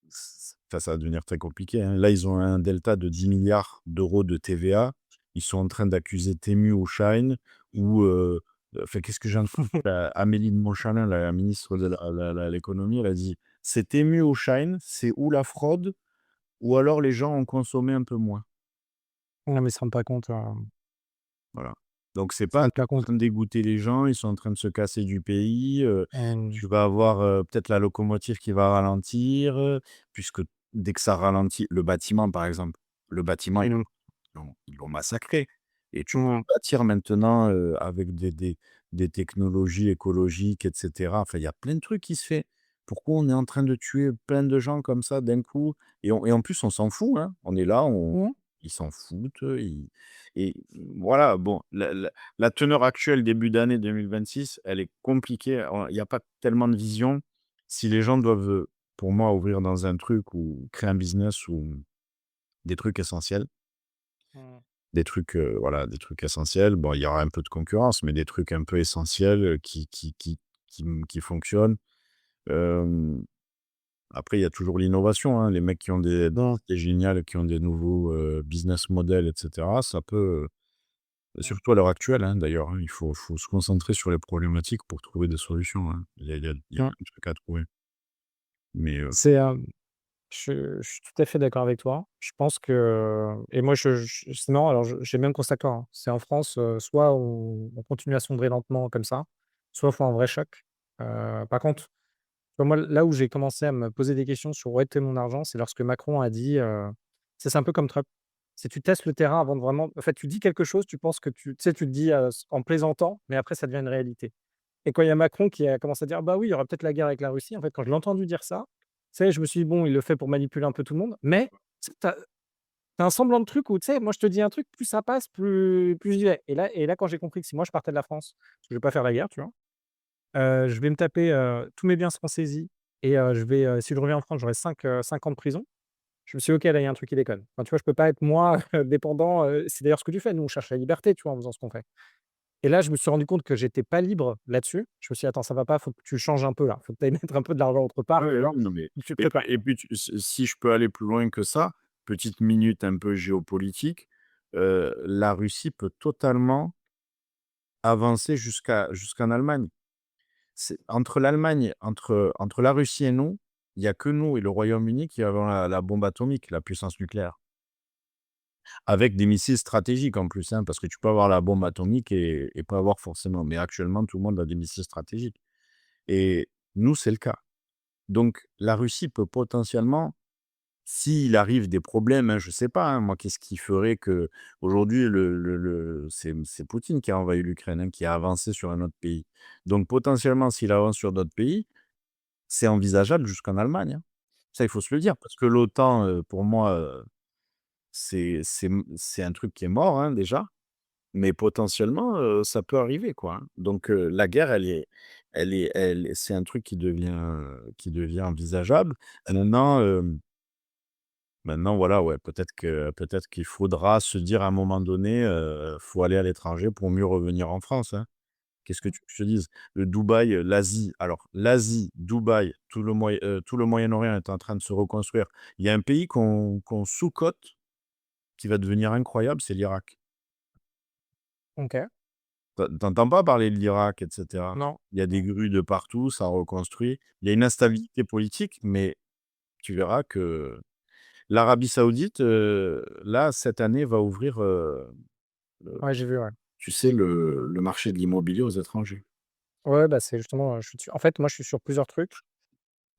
ça va devenir très compliqué, hein. Là, ils ont un delta de 10 milliards d'euros de TVA. Ils sont en train d'accuser Temu ou Shein ou, enfin, qu'est-ce que j'ai Amélie de Montchalin, la ministre de l'économie, elle a dit: «C'est Temu ou Shein, c'est ou la fraude ou alors les gens ont consommé un peu moins». Non, mais ils se rendent pas compte, Voilà. Donc c'est ils se pas en rendent pas compte. train de dégoûter les gens, ils sont en train de se casser du pays, Mmh, tu vas avoir, peut-être la locomotive qui va ralentir, puisque dès que ça ralentit le bâtiment, par exemple, le bâtiment, mmh, ils l'ont massacré et tu mmh, peux bâtir maintenant, avec des technologies écologiques et cetera. Enfin, il y a plein de trucs qui se fait. Pourquoi on est en train de tuer plein de gens comme ça d'un coup? Et en plus, on s'en fout, hein. On est là, on mmh. ils s'en foutent, ils et voilà, bon, la teneur actuelle début d'année 2026, elle est compliquée. Il y a pas tellement de vision. Si les gens doivent, pour moi, ouvrir dans un truc ou créer un business ou des trucs essentiels, Mmh. voilà, des trucs essentiels. Bon, il y aura un peu de concurrence, mais des trucs un peu essentiels, qui fonctionnent. Hem, Après, il y a toujours l'innovation, hein. Les mecs qui ont des Mmh, idées géniales, qui ont des nouveaux, business models et cetera, ça peut, mmh, surtout à l'heure actuelle, hein, d'ailleurs, hein, il faut se concentrer sur les problématiques pour trouver des solutions, hein. Il y a mmh. plein de trucs à trouver, mais C'est, je suis tout à fait d'accord avec toi. Je pense que et moi je c'est marrant, alors j'ai le même constat que toi, hein. C'est en France, soit on continue à sombrer lentement comme ça, soit il faut un vrai choc. Par contre, tu vois, moi, là où j'ai commencé à me poser des questions sur où était mon argent, c'est lorsque Macron a dit, c'est un peu comme Trump. C'est tu testes le terrain avant de vraiment en fait, tu dis quelque chose, tu penses que tu sais, tu te dis, en plaisantant, mais après ça devient une réalité. Et quand il y a Macron qui a commencé à dire: «Bah oui, il y aura peut-être la guerre avec la Russie», en fait, quand je l'ai entendu dire ça, tu sais, je me suis dit: «Bon, il le fait pour manipuler un peu tout le monde», mais tu as un semblant de truc où, tu sais, moi, je te dis un truc, plus ça passe, plus j'y vais. Et là, quand j'ai compris que si moi je partais de la France, parce que je vais pas faire la guerre, tu vois? Je vais me taper, tous mes biens seront saisis et si je reviens en France, j'aurai 5 ans de prison. Je me suis dit: «OK, là, il y a un truc qui déconne». Enfin, tu vois, je peux pas être moi, dépendant, c'est d'ailleurs ce que tu fais. Nous, on cherche la liberté, tu vois, en faisant ce qu'on fait. Et là, je me suis rendu compte que j'étais pas libre là-dessus. Je me suis dit: «Attends, ça va pas, faut que tu changes un peu là. Faut que tu ailles mettre un peu de l'argent autre part, ouais, non, mais tu te et puis prépares». et puis tu si je peux aller plus loin que ça, petite minute un peu géopolitique, la Russie peut totalement avancer jusqu'en Allemagne. C'est entre la Russie et nous, il y a que nous et le Royaume-Uni qui avons la bombe atomique, la puissance nucléaire. Avec des missiles stratégiques en plus, hein, parce que tu peux avoir la bombe atomique et pas avoir forcément, mais actuellement tout le monde a des missiles stratégiques et nous, c'est le cas. Donc la Russie peut potentiellement, s'il arrive des problèmes, hein, je sais pas, hein, moi, qu'est-ce qui ferait qu'aujourd'hui c'est Poutine qui a envahi l'Ukraine, hein, qui a avancé sur un autre pays. Donc potentiellement, s'il avance sur d'autres pays, c'est envisageable jusqu'en Allemagne, hein. Ça, il faut se le dire parce que l'OTAN, pour moi, c'est un truc qui est mort, hein, déjà, mais potentiellement, ça peut arriver, quoi, hein. Donc la guerre, c'est un truc qui devient envisageable. Maintenant, maintenant, voilà, ouais, peut-être qu'il faudra se dire à un moment donné, faut aller à l'étranger pour mieux revenir en France, hein. Qu'est-ce que tu veux que je te dise? Le Dubaï, l'Asie, Dubaï, tout le Moyen-Orient est en train de se reconstruire. Il y a un pays qu'on sous-cote, qui va devenir incroyable, c'est l'Irak. OK. Tu pas parler de l'Irak et cetera? Non. Il y a des Non. grues de partout, ça reconstruit. Il y a une instabilité politique, mais tu verras que l'Arabie Saoudite, là, cette année, va ouvrir, le Ouais, j'ai vu, ouais. tu sais, le marché de l'immobilier aux étrangers. Ouais, bah, c'est justement, je suis dessus. En fait, moi, je suis sur plusieurs trucs.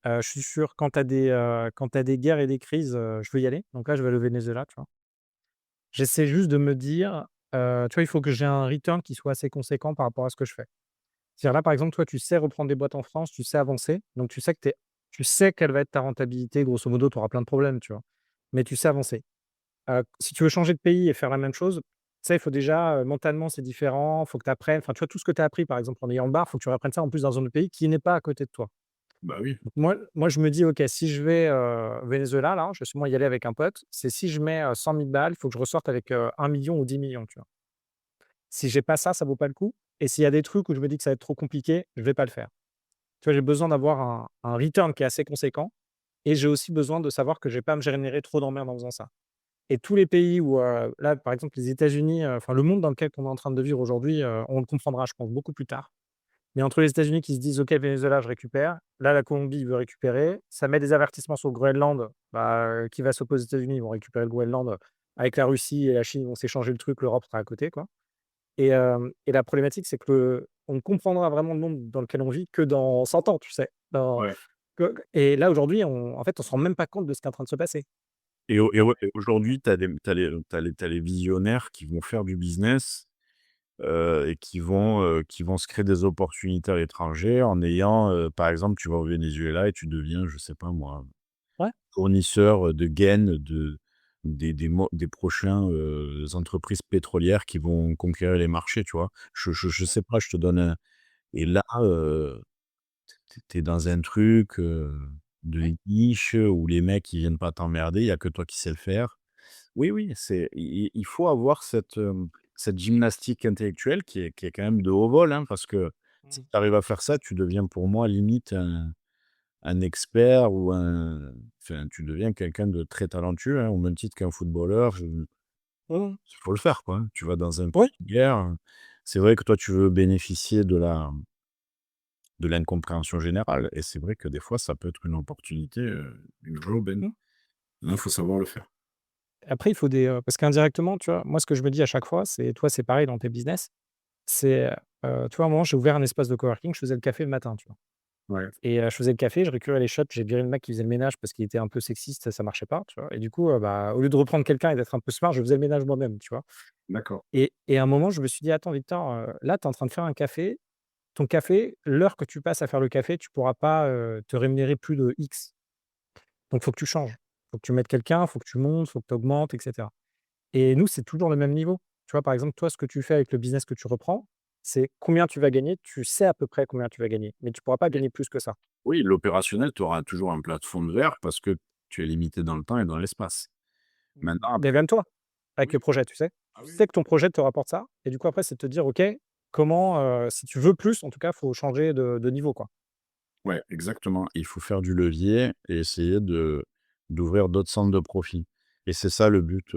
Je suis sur quand tu as des guerres et des crises, je veux y aller. Donc là, je vais aller au Venezuela, tu vois? J'essaie juste de me dire, tu vois, il faut que j'ai un return qui soit assez conséquent par rapport à ce que je fais. C'est-à-dire là, par exemple, toi, tu sais reprendre des boîtes en France, tu sais avancer, donc tu sais quelle va être ta rentabilité. Grosso modo, tu auras plein de problèmes, tu vois? Mais tu sais avancer. Si tu veux changer de pays et faire la même chose, ça, il faut déjà, mentalement, c'est différent, faut que tu apprennes, enfin, tu vois, tout ce que tu as appris, par exemple, en ayant le bar, faut que tu réapprennes ça en plus dans un autre pays qui n'est pas à côté de toi. Bah oui. Donc moi, je me dis: «OK, si je vais, au Venezuela, là, je vais sûrement y aller avec un pote, c'est si je mets, 100 000 balles, il faut que je ressorte avec, 1 000 000 ou 10 millions, tu vois? Si j'ai pas ça, ça vaut pas le coup et s'il y a des trucs où je me dis que ça va être trop compliqué, je vais pas le faire. Tu vois, j'ai besoin d'avoir un return qui est assez conséquent et j'ai aussi besoin de savoir que je vais pas me générer trop d'emmerdes en faisant ça. Et tous les pays où, là, par exemple, les États-Unis, enfin, le monde dans lequel on est en train de vivre aujourd'hui, on le comprendra, je pense, beaucoup plus tard. Mais entre les États-Unis qui se disent: «OK, Venezuela, je récupère». Là, la Colombie veut récupérer. Ça met des avertissements sur le Groenland. Bah, qui va s'opposer aux États-Unis? Ils vont récupérer le Groenland. Avec la Russie et la Chine, ils vont s'échanger le truc, l'Europe sera à côté, quoi. Et la problématique, c'est que on comprendra vraiment le monde dans lequel on vit que dans 100 ans, tu sais? Ouais. Et là, aujourd'hui, en fait, on se rend même pas compte de ce qui est en train de se passer. Et aujourd'hui, tu as les visionnaires qui vont faire du business, et qui vont se créer des opportunités à l'étranger en ayant, par exemple, tu vas au Venezuela et tu deviens, je sais pas moi, Ouais, fournisseur, de gaines des prochains, entreprises pétrolières qui vont conquérir les marchés, tu vois? Je sais pas, je te donne un et là, tu es dans un truc, de ouais, niche où les mecs, ils viennent pas t'emmerder, il y a que toi qui sais le faire. Oui, oui, il faut avoir cette gymnastique intellectuelle qui est quand même de haut vol, hein, parce que si Mmh. tu arrives à faire ça, tu deviens pour moi limite un expert ou enfin, tu deviens quelqu'un de très talentueux, hein, au même titre qu'un footballeur. Mmh. Il faut le faire, quoi, hein. Tu vas dans un pays Oui. de guerre, c'est vrai que toi, tu veux bénéficier de l'incompréhension générale et c'est vrai que des fois, ça peut être une opportunité, une vraie aubaine. Mmh. Là, il faut savoir le faire. Après il faut parce qu'indirectement, tu vois, moi ce que je me dis à chaque fois, c'est toi, c'est pareil dans tes business, c'est, tu vois, à un moment, j'ai ouvert un espace de coworking, je faisais le café le matin, tu vois? Ouais, Et je faisais le café, je récurais les shots, j'ai viré le mec qui faisait le ménage parce qu'il était un peu sexiste, ça marchait pas, tu vois? Et du coup, bah, au lieu de reprendre quelqu'un et d'être un peu smart, je faisais le ménage moi-même, tu vois? d'accord. Et à un moment, je me suis dit: «Attends Victor, là, tu es en train de faire un café. Ton café, l'heure que tu passes à faire le café, tu pourras pas, te rémunérer plus de X. Donc faut que tu changes. Faut que tu mettes quelqu'un, faut que tu montes, faut que tu augmentes et cetera». Et nous, c'est toujours le même niveau. Tu vois, par exemple, toi, ce que tu fais avec le business que tu reprends, c'est combien tu vas gagner, tu sais à peu près combien tu vas gagner, mais tu pourras pas gagner plus que ça. Oui, l'opérationnel, tu auras toujours un plafond de verre parce que tu es limité dans le temps et dans l'espace. Maintenant Mais après même toi, avec le oui. projet, tu sais? Ah Tu oui, sais que ton projet te rapporte ça et du coup, après, c'est de te dire: «OK, comment, si tu veux plus, en tout cas, faut changer de niveau, quoi». ouais, exactement. Il faut faire du levier et essayer d'ouvrir d'autres centres de profit et c'est ça le but,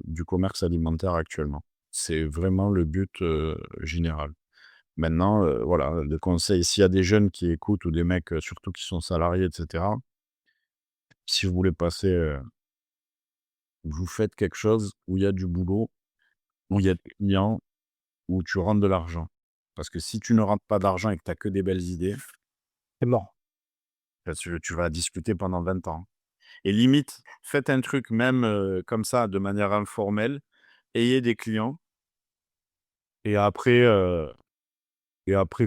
du commerce alimentaire actuellement. C'est vraiment le but, général. Maintenant, voilà, le conseil, s'il y a des jeunes qui écoutent ou des mecs, surtout qui sont salariés et cetera, si vous voulez passer, vous faites quelque chose où il y a du boulot, où il y a des clients, où tu rentres de l'argent. Parce que si tu ne rentres pas d'argent et que tu as que des belles idées, C'est mort. bah, tu vas discuter pendant 20 ans. Et limite, faites un truc même, comme ça, de manière informelle, ayez des clients et après,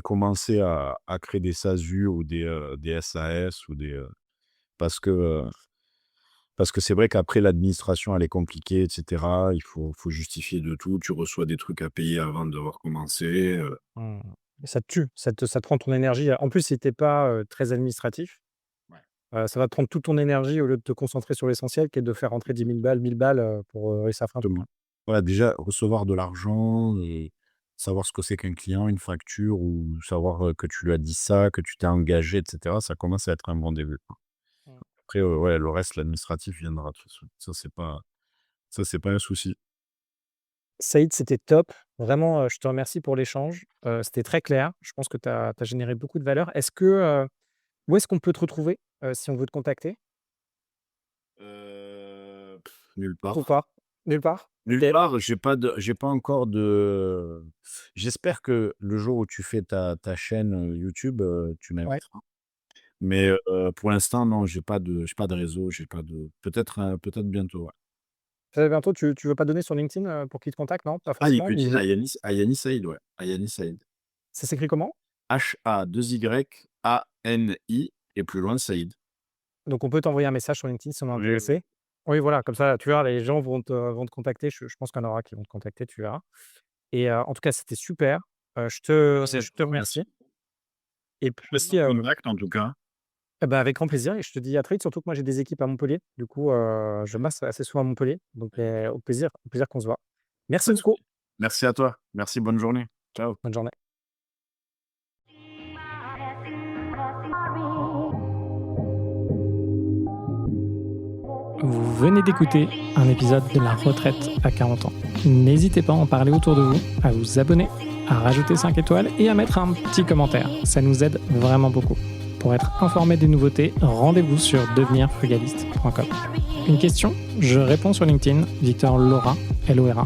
commencez à créer des SASU ou des SAS ou parce que, heu, parce que c'est vrai qu'après l'administration, elle est compliquée et cetera. Il faut justifier de tout. Tu reçois des trucs à payer avant de devoir commencer, Mmh. Ça te tue, ça te prend ton énergie. En plus, si tu es pas, très administratif, Ouais. ça va te prendre toute ton énergie au lieu de te concentrer sur l'essentiel qui est de faire rentrer 10 000 balles, 1 000 balles, pour, et ça fera un truc, Exactement. quoi. Voilà, déjà recevoir de l'argent et savoir ce que c'est qu'un client, une facture ou savoir, que tu lui as dit ça, que tu t'es engagé et cetera, ça commence à être un bon début, quoi. Mmh. Après, ouais, le reste, l'administratif viendra de toute façon. Ça, c'est pas un souci. Saïd, c'était top. Vraiment, je te remercie pour l'échange. C'était très clair. Je pense que tu as généré beaucoup de valeur. Où est-ce qu'on peut te retrouver, si on veut te contacter? Nulle Ou part. pas? Nulle part? OK. Nulle part, j'ai pas encore de j'espère que le jour où tu fais ta chaîne, YouTube, tu Ouais. m'inviteras. Mais, pour l'instant, non, j'ai pas de réseau, j'ai pas de peut-être bientôt, ouais. Très bientôt, tu veux pas donner sur LinkedIn, pour qu'ils te contactent, non? Pas Ah, forcément LinkedIn, ou Ayani Saïd, ouais. Ayani Saïd. ça s'écrit comment? H-A-2-Y-A-N-I et plus loin Saïd. Donc on peut t'envoyer un message sur LinkedIn si on est Oui, oui. intéressé? Oui, voilà, comme ça, tu vois, les gens vont te contacter. Je pense qu'il y en aura qui vont te contacter, tu verras. Et en tout cas, c'était super. Merci à Je te toi, merci. remercie et Reste puis, en contact en tout cas. bah, avec grand plaisir et je te dis à très vite, surtout que moi j'ai des équipes à Montpellier. Du coup, je masse assez souvent à Montpellier, donc au plaisir qu'on se voit. Merci Pas de beaucoup. souci. Merci à toi. Merci, bonne journée. Ciao. Bonne journée. Vous venez d'écouter un épisode de La retraite à 40 ans. N'hésitez pas à en parler autour de vous, à vous abonner, à rajouter 5 étoiles et à mettre un petit commentaire. Ça nous aide vraiment beaucoup. Pour être informé des nouveautés, rendez-vous sur devenirfrugaliste.com. Une question? Je réponds sur LinkedIn, Victor Laura, L-O-R-A.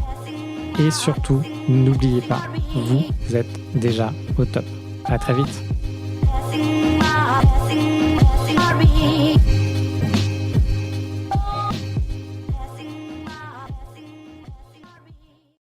Et surtout, n'oubliez pas, vous êtes déjà au top. À très vite.